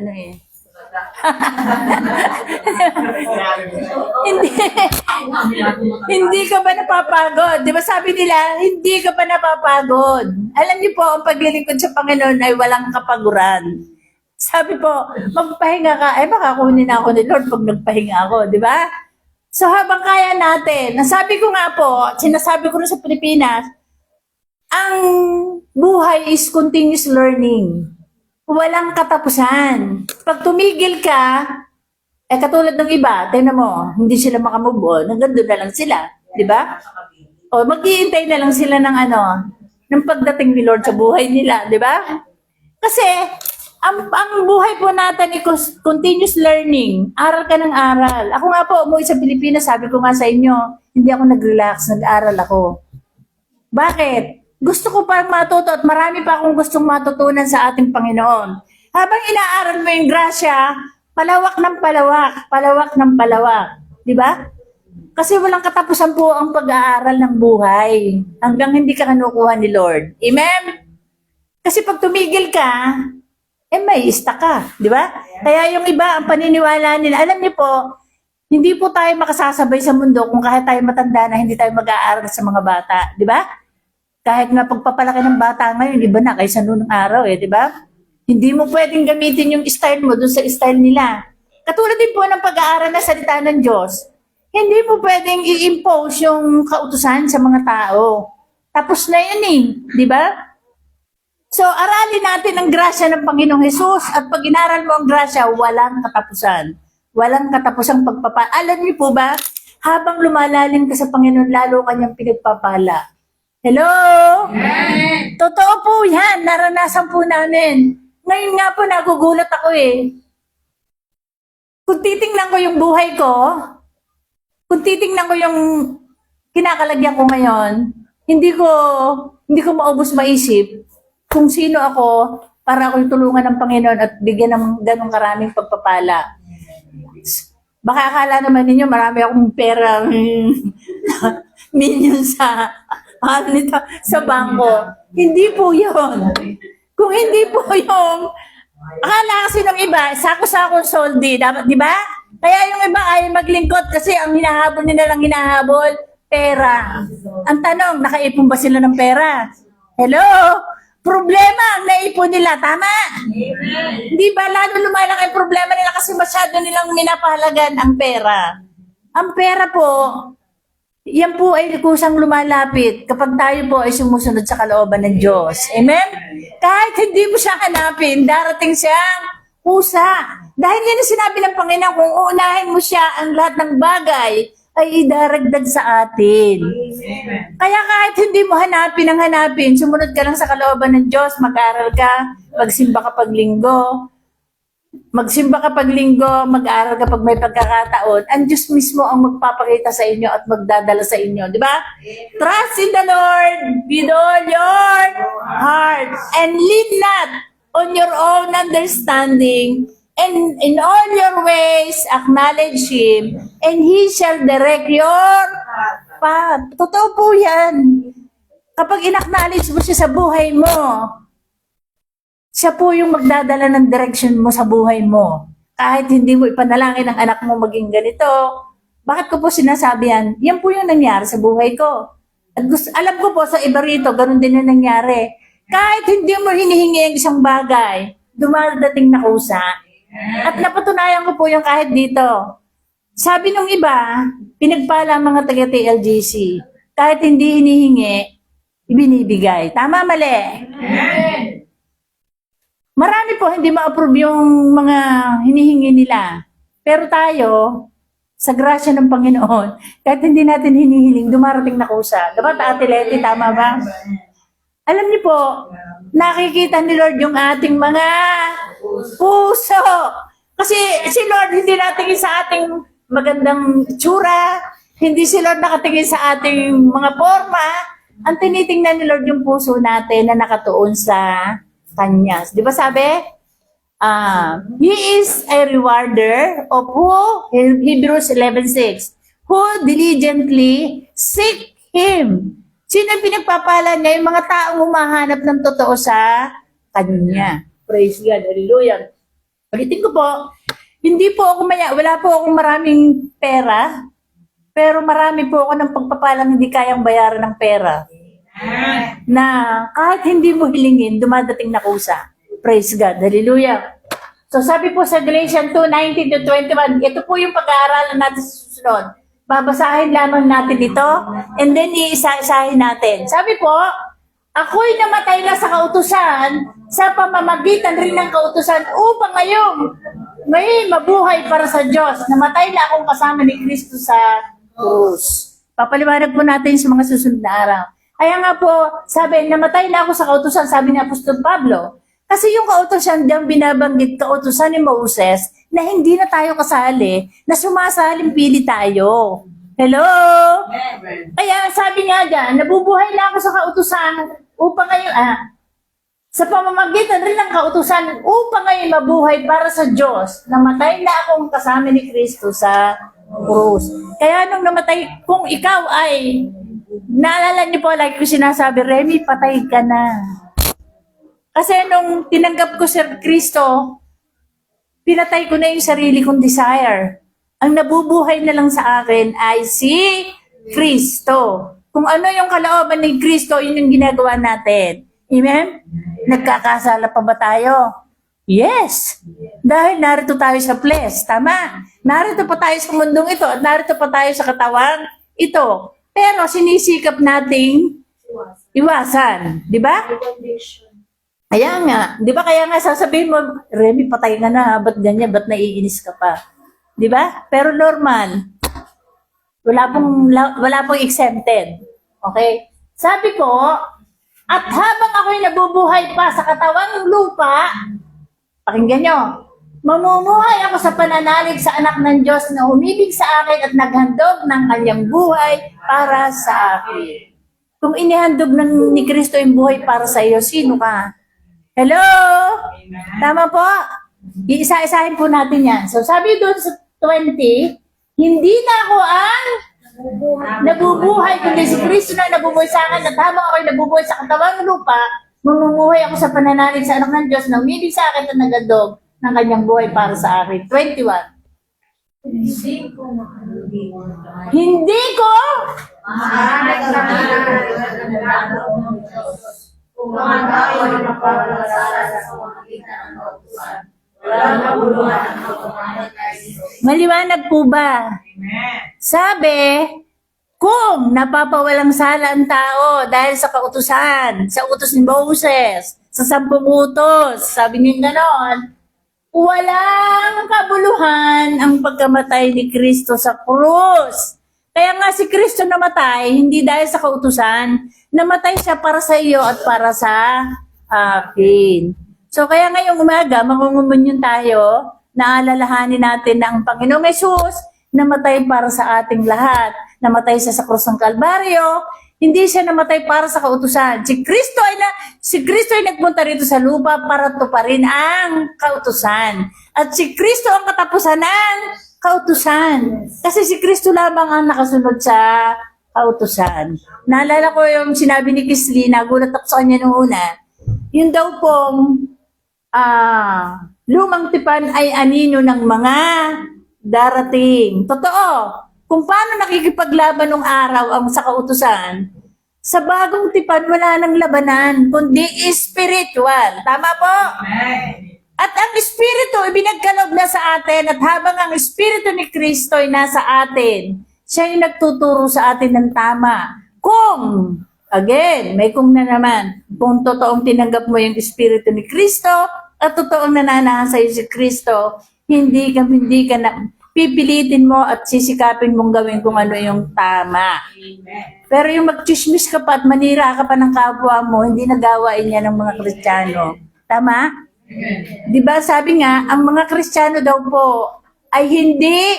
S1: hindi ka ba napapagod? Di ba sabi nila, hindi ka ba napapagod? Alam niyo po, ang paglilingkod sa Panginoon ay walang kapaguran. Sabi po, magpahinga ka, baka kunin ako ni Lord pag nagpahinga ako, di ba? So habang kaya natin, nasabi ko nga po, sinasabi ko na sa Pilipinas, ang buhay is continuous learning. Walang katapusan. Pag tumigil ka, katulad ng iba, tingnan mo, hindi sila makamove on, hanggang doon na lang sila. Di ba? O, mag-iintay na lang sila ng ng pagdating ni Lord sa buhay nila. Di ba? Kasi, ang buhay po natin ay continuous learning. Aral ka ng aral. Ako nga po, umuwi sa Pilipinas, sabi ko nga sa inyo, hindi ako nag-relax, nag-aral ako. Bakit? Gusto ko pa matuto at marami pa akong gustong matutunan sa ating Panginoon. Habang inaaral mo yung grasya, palawak ng palawak, palawak ng palawak. Di ba? Kasi walang katapusan po ang pag-aaral ng buhay hanggang hindi ka kinukuha ni Lord. Amen? Kasi pag tumigil ka, may ista ka. Di ba? Kaya yung iba, ang paniniwala nila, alam niyo po, hindi po tayo makasasabay sa mundo kung kahit tayo matanda na hindi tayo mag-aaral sa mga bata. Di ba? Kahit nga pagpapalaki ng bata ngayon, iba na kaysa noong araw di ba? Hindi mo pwedeng gamitin yung style mo dun sa style nila. Katulad din po ng pag-aaral na salita ng Diyos. Hindi mo pwedeng i-impose yung kautusan sa mga tao. Tapos na yun di ba? So, aralin natin ang grasya ng Panginoong Hesus at pag inaral mo ang grasya, walang katapusan. Walang katapusang Alam niyo po ba, habang lumalalim ka sa Panginoon, lalo kanyang pinagpapala. Hello? Totoo po yan. Naranasan po namin. Ngayon nga po, nagugulat ako Kung titingnan ko yung buhay ko, kung titingnan ko yung kinakalagyan ko ngayon, hindi ko maubos maisip kung sino ako para ako tulungan ng Panginoon at bigyan ng ganong karaming pagpapala. Baka akala naman ninyo marami akong pera million sa bangko. Hindi po yun. Kung hindi po yung, akala kasi ng iba, sako-sako soldi, dapat, di ba? Kaya yung iba ay maglingkod kasi ang hinahabol nila lang pera. Ang tanong, nakaipon ba sila ng pera? Hello? Problema ang naipon nila, tama? Di ba lalo lumalaki ang problema nila kasi masyado nilang minapahalagan ang pera. Ang pera po, yan po ay kusang lumalapit kapag tayo po ay sumusunod sa kalooban ng Diyos. Amen? Kahit hindi mo siya hanapin, darating siyang kusa. Dahil yan ang sinabi ng Panginoon, kung uunahin mo siya, ang lahat ng bagay ay idaragdag sa atin. Kaya kahit hindi mo hanapin, sumunod ka lang sa kalooban ng Diyos, mag-aral ka, magsimba ka paglinggo, mag-aral ka pag may pagkakataon, ang Diyos mismo ang magpapakita sa inyo at magdadala sa inyo. Di ba? Trust in the Lord with all your heart and lean not on your own understanding, and in all your ways acknowledge Him, and He shall direct your path. Totoo po yan. Kapag in-acknowledge mo siya sa buhay mo, siya po yung magdadala ng direction mo sa buhay mo. Kahit hindi mo ipanalangin ang anak mo maging ganito, bakit ko po sinasabi yan? Yan po yung nangyari sa buhay ko. At alam ko po sa iba rito, ganun din yung nangyari. Kahit hindi mo hinihingi ang isang bagay, dumadating na kusa. At napatunayan ko po yung kahit dito. Sabi nung iba, pinagpala ang mga taga-TLGC. Kahit hindi hinihingi, ibinibigay. Tama, mali? Marami po hindi ma-approve yung mga hinihingi nila. Pero tayo, sa grasya ng Panginoon, kahit hindi natin hinihiling, dumarating na kusa. Dapat Ate Leti, tama ba? Alam niyo po, nakikita ni Lord yung ating mga puso. Kasi si Lord hindi nakatingin sa ating magandang tsura, hindi si Lord nakatingin sa ating mga forma. Ang tinitingnan ni Lord yung puso natin na nakatuon sa Kanya. Di ba sabi? He is a rewarder of who? Hebrews 11:6. Who diligently seek Him. Sino ang pinagpapala niya? Yung mga taong humahanap ng totoo sa Kanya. Praise God. Hallelujah. Ulitin ko po, hindi po ako wala po akong maraming pera, pero marami po ako ng pagpapalang hindi kayang bayaran ng pera. Na kahit hindi mo hilingin, dumadating na kusa. Praise God. Hallelujah. So sabi po sa Galatians 2:19-21, ito po yung pag-aaralan natin sa susunod. Babasahin lamang natin ito and then iisa-isahin natin. Sabi po, ako'y namatay na sa kautusan sa pamamagitan rin ng kautusan upang ngayon mabuhay para sa Diyos. Namatay na akong kasama ni Kristo sa krus. Papaliwanag po natin sa mga susunod na araw. Kaya nga po, sabi, namatay na ako sa kautusan, sabi ni Apostol Pablo. Kasi yung kautusan diyang binabanggit, kautusan ni Moses, na hindi na tayo kasali, na sumasaling pili tayo. Hello? Kaya sabi nga dyan, nabubuhay na ako sa kautusan upang ngayon, sa pamamagitan rin ng kautusan upang ngayon mabuhay para sa Diyos, namatay na akong kasama ni Kristo sa krus. Kaya nung namatay, kung ikaw ay naalala niyo po, like ko sinasabi, Remy, patay ka na. Kasi nung tinanggap ko si Kristo, pinatay ko na yung sarili kong desire. Ang nabubuhay na lang sa akin ay si Kristo. Kung ano yung kalooban ni Kristo, yun yung ginagawa natin. Amen? Nagkakasala pa ba tayo? Yes. Dahil narito tayo sa flesh. Tama. Narito pa tayo sa mundong ito at narito pa tayo sa katawang ito. Pero sinisikap nating iwasan. Di ba? Kaya nga. Di ba? Kaya nga sasabihin mo, Remy, patay ka na. Ba't ganyan? Ba't naiinis ka pa? Di ba? Pero normal. Wala pong exempted. Okay? Sabi ko, at habang ako'y nabubuhay pa sa katawang lupa, pakinggan nyo, mamumuhay ako sa pananalig sa anak ng Diyos na umibig sa akin at naghandog ng kanyang buhay para sa akin. Kung inihandog ni Kristo yung buhay para sa iyo, sino ka? Hello? Tama po? Iisa-isahin po natin yan. So sabi doon sa 20, hindi na ako ang nabubuhay, kundi si Kristo na nabubuhay sa akin at habang ako'y nabubuhay sa katawang lupa, mamumuhay ako sa pananalig sa anak ng Diyos na umibig sa akin at naghandog ng kanyang buhay para sa akin. 21. Hindi ko maliwanag po ba? Sabi, Kung napapawalang sala ang tao dahil sa kautusan, sa utos ni Moses, sa 10 utos, sabi niya ganon, walang kabuluhan ang pagkamatay ni Kristo sa krus. Kaya nga si Kristo namatay, hindi dahil sa kautusan, namatay siya para sa iyo at para sa akin. So kaya ngayong umaga, mangungumunyon tayo, naalalahanin natin na ang Panginoong Yesus namatay para sa ating lahat. Namatay siya sa krus ng Kalbaryo, hindi siya namatay para sa kautusan. Si Kristo ay nagpunta rito sa lupa para tuparin ang kautusan. At si Kristo ang katapusan ng kautusan. Kasi si Kristo lamang ang nakasunod sa kautusan. Naalala ko yung sinabi ni Kisly, nagulat ako sa kanya noong una. Yun daw pong lumang tipan ay anino ng mga darating. Totoo. Kung paano nakikipaglaban ng araw ang sa kautusan, sa bagong tipan wala nang labanan, kundi spiritual. Tama po? At ang Espiritu ibinagkaloob na sa atin at habang ang Espiritu ni Kristo ay nasa atin, siya yung nagtuturo sa atin ng tama. Kung, again, may kung na naman, kung totoong tinanggap mo yung Espiritu ni Kristo at totoong nananahan sa iyo si Kristo, hindi ka na pipilitin mo at sisikapin mong gawin kung ano yung tama. Pero yung magchismis ka pa at manira ka pa ng kapwa mo, hindi nagawain niya ng mga Kristiyano. Tama? Di ba sabi nga, ang mga Kristiyano daw po ay hindi,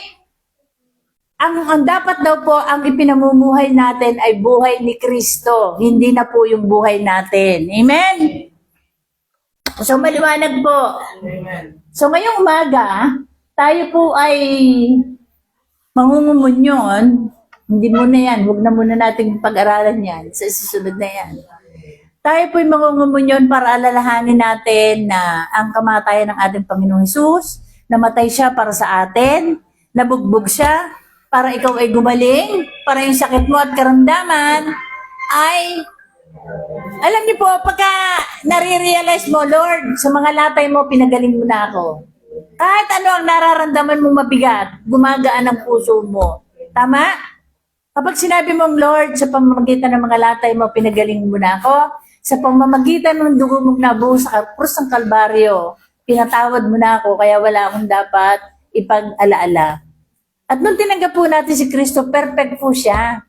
S1: ang dapat daw po ang ipinamumuhay natin ay buhay ni Kristo, hindi na po yung buhay natin. Amen? So maliwanag po. So ngayong umaga, tayo po ay mangungumunyon. Hindi muna yan. Huwag na muna natin pag-aralan yan. Sa susunod na yan. Tayo po ay mangungumunyon para alalahanin natin na ang kamatayan ng ating Panginoong Hesus, namatay siya para sa atin, nabugbog siya para ikaw ay gumaling, para yung sakit mo at karamdaman ay, alam niyo po, pagka nare-realize mo, Lord, sa mga latay mo, pinagaling mo na ako. Kahit ano ang nararamdaman mong mabigat, gumagaan ang puso mo. Tama? Kapag sinabi mong, Lord, sa pamamagitan ng mga latay mo, pinagaling mo na ako. Sa pamamagitan ng dugo mong nabuhos sa krus ng Kalbaryo, pinatawad mo na ako, kaya wala akong dapat ipag-alaala. At nung tinanggap po natin si Kristo, perfect po siya.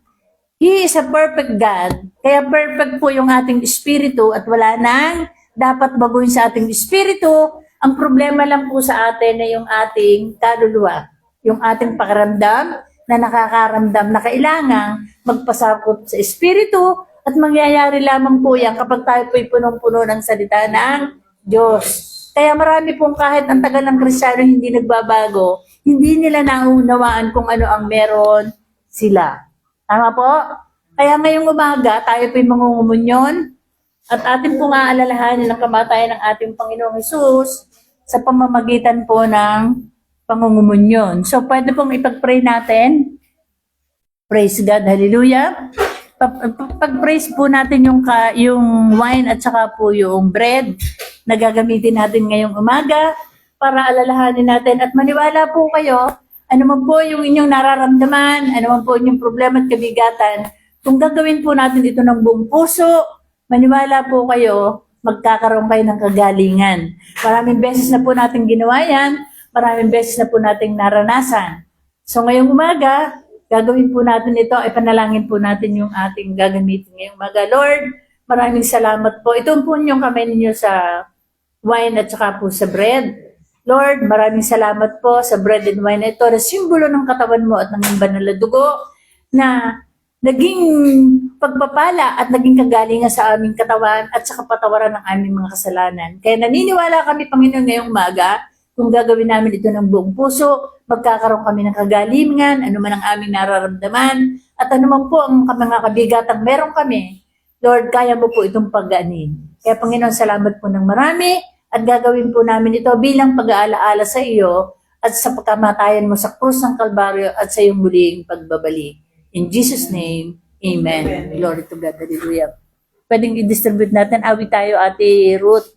S1: He is a perfect God. Kaya perfect po yung ating espiritu at wala nang dapat baguhin sa ating espiritu. Ang problema lang po sa atin na yung ating kaluluwa, yung ating pakiramdam na nakakaramdam na kailangang magpasakop sa espiritu at mangyayari lamang po yan kapag tayo po'y punong-puno ng salita ng Diyos. Kaya marami pong kahit ang tagal ng Kristiyano hindi nagbabago, hindi nila naunawaan kung ano ang meron sila. Tama po? Kaya ngayong umaga, tayo po'y mangungumunyon at atin pong aalalahanin ang kamatayan ng ating Panginoong Hesus sa pamamagitan po ng pangungumunyon. So, pwede pong ipag-pray natin. Praise God. Hallelujah. Pag-praise po natin yung wine at saka po yung bread na gagamitin natin ngayong umaga para alalahanin natin. At maniwala po kayo, ano man po yung inyong nararamdaman, ano man po yung problema at kabigatan, kung gagawin po natin ito ng buong puso, maniwala po kayo, magkakaroon kayo ng kagalingan. Maraming beses na po natin ginawa yan, maraming beses na po natin naranasan. So ngayong umaga, gagawin po natin ito, ipanalangin po natin yung ating gagamitin ngayong umaga. Lord, maraming salamat po. Ito po yung kamay ninyo sa wine at saka po sa bread. Lord, maraming salamat po sa bread and wine na ito na simbolo ng katawan mo at ng banal na dugo na naging pagpapala at naging kagalingan sa aming katawan at sa kapatawaran ng aming mga kasalanan. Kaya naniniwala kami, Panginoon, ngayong umaga, kung gagawin namin ito ng buong puso, magkakaroon kami ng kagalingan, ano man ang aming nararamdaman, at ano man po ang mga kabigatang meron kami, Lord, kaya mo po itong pag-anin. Kaya Panginoon, salamat po ng marami, at gagawin po namin ito bilang pag-aalaala sa iyo at sa pagkamatayan mo sa krus ng Kalbaryo at sa iyong muling pagbabalik. In Jesus' name, Amen. Glory to God. Hallelujah. Pwedeng i-distribute natin. Awit tayo, Ate Ruth.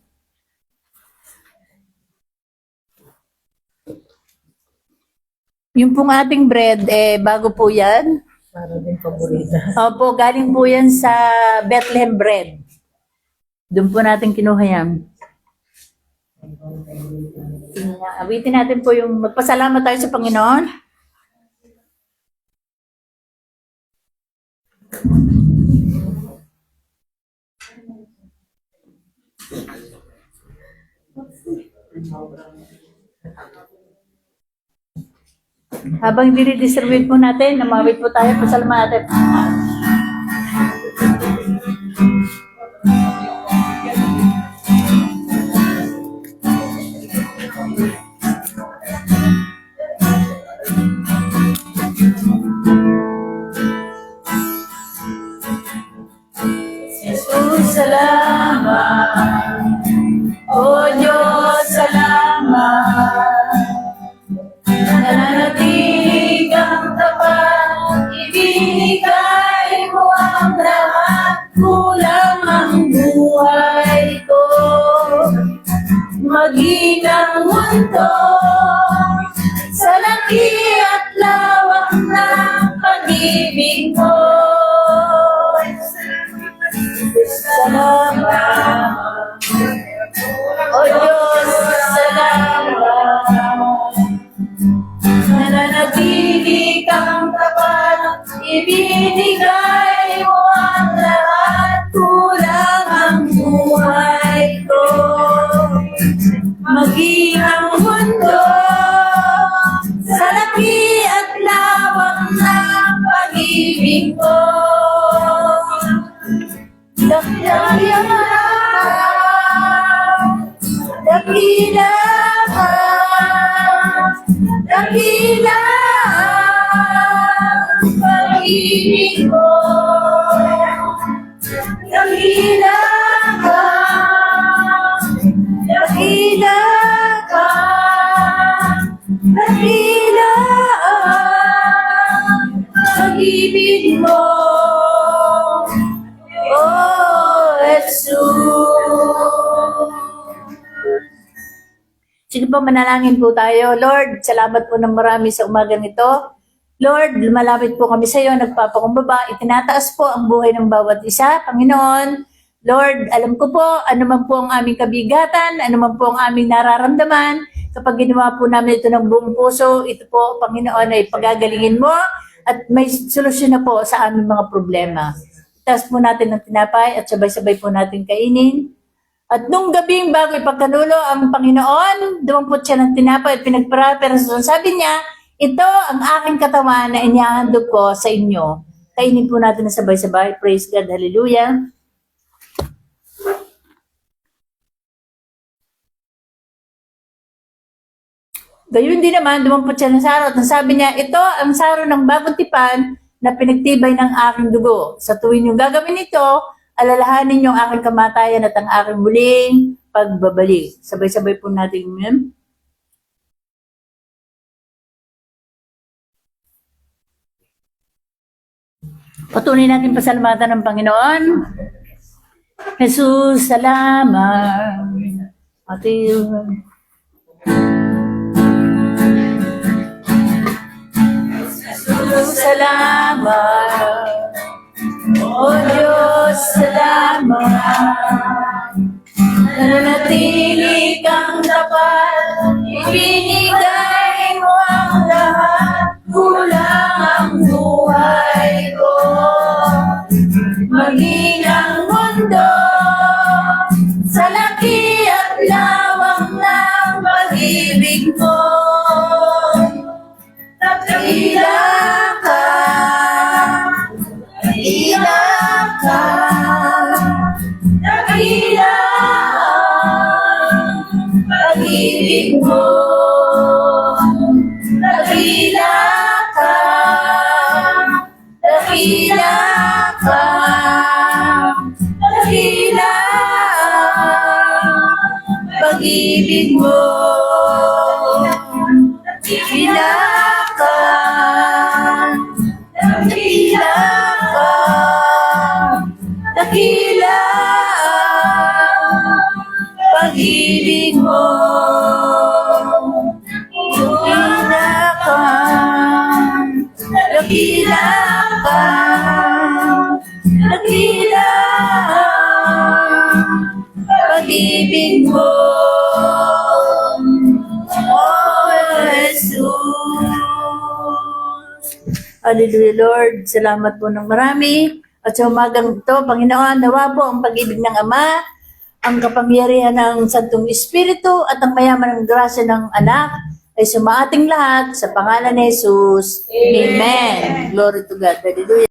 S1: Yung pong ating bread, bago po yan.
S4: Para din paborita.
S1: Opo, galing po yan sa Bethlehem Bread. Doon po natin kinuha yan. Awitin natin po yung magpasalamat tayo sa Panginoon. Habang dinidistribute po natin, namawit po tayo, pasalamatan. Jesus, salamat. O Diyos, salamat. Nananatiling kang tapat, ibinigay mo ang lahat, kulang ang buhay ko. Maging ang mundo sa laki at lawak ng pag-ibig mo. Salamat. O Diyos, salamat. Nananatili kang tapat, ibinigay mo ang lahat, kulang ang buhay ko. Maging ang mundo sa laki at lawak ng pag-ibig mo. Dakila ka, dakila ang pag-ibig mo. Dakila ka, dakila ka, dakila ang pag-ibig mo. Oh, Jesus. Sige po, manalangin po tayo. Lord, salamat po ng marami sa umagang ito. Lord, lumalapit po kami sa iyo, nagpapakumbaba, itinataas po ang buhay ng bawat isa. Panginoon, Lord, alam ko po, ano man po ang aming kabigatan, ano man po ang aming nararamdaman, kapag ginawa po namin ito ng buong puso, ito po, Panginoon, ay pagagalingin mo at may solusyon na po sa aming mga problema. Itaas po natin ng tinapay at sabay-sabay po natin kainin. At nung gabing bago ipagkanulo ang Panginoon, dumampot siya ng tinapay at pinagparaperasyon. Sabi niya, ito ang aking katawan na inihahandog ko sa inyo. Kainin po natin na sabay-sabay. Praise God. Hallelujah. Gayun din naman, dumampot siya ng saro at sabi niya, ito ang saro ng bagong tipan na pinagtibay ng aking dugo. Sa tuwing yung gagawin ito, alalahanin yung aking kamatayan at ang aking muling pagbabalik. Sabay-sabay po natin yun. Patuloy natin pasalamatan ng Panginoon. Jesus, salamat. Jesus, salamat. O Diyos, salamat. Nananatili kang tapat, ibinigay mo ang lahat, kulang ang buhay ko. Maging ang mundo sa laki at lawak ng pag-ibig mo. Dakila ka, dakila ka, dakila ang pag-ibig mo. Dakila ka, dakila ka, dakila ang pag-ibig mo. Dakila ka, dakila ka, dakila pag-ibig mo. Dakila ka, dakila ka, Hallelujah, Lord. Salamat po ng marami. At sa umagang ito, Panginoon, nawa po ang pag-ibig ng Ama, ang kapangyarihan ng Santong Espiritu, at ang mayaman ng grasya ng Anak ay sumaating lahat sa pangalan ni Jesus. Amen. Glory to God. Hallelujah.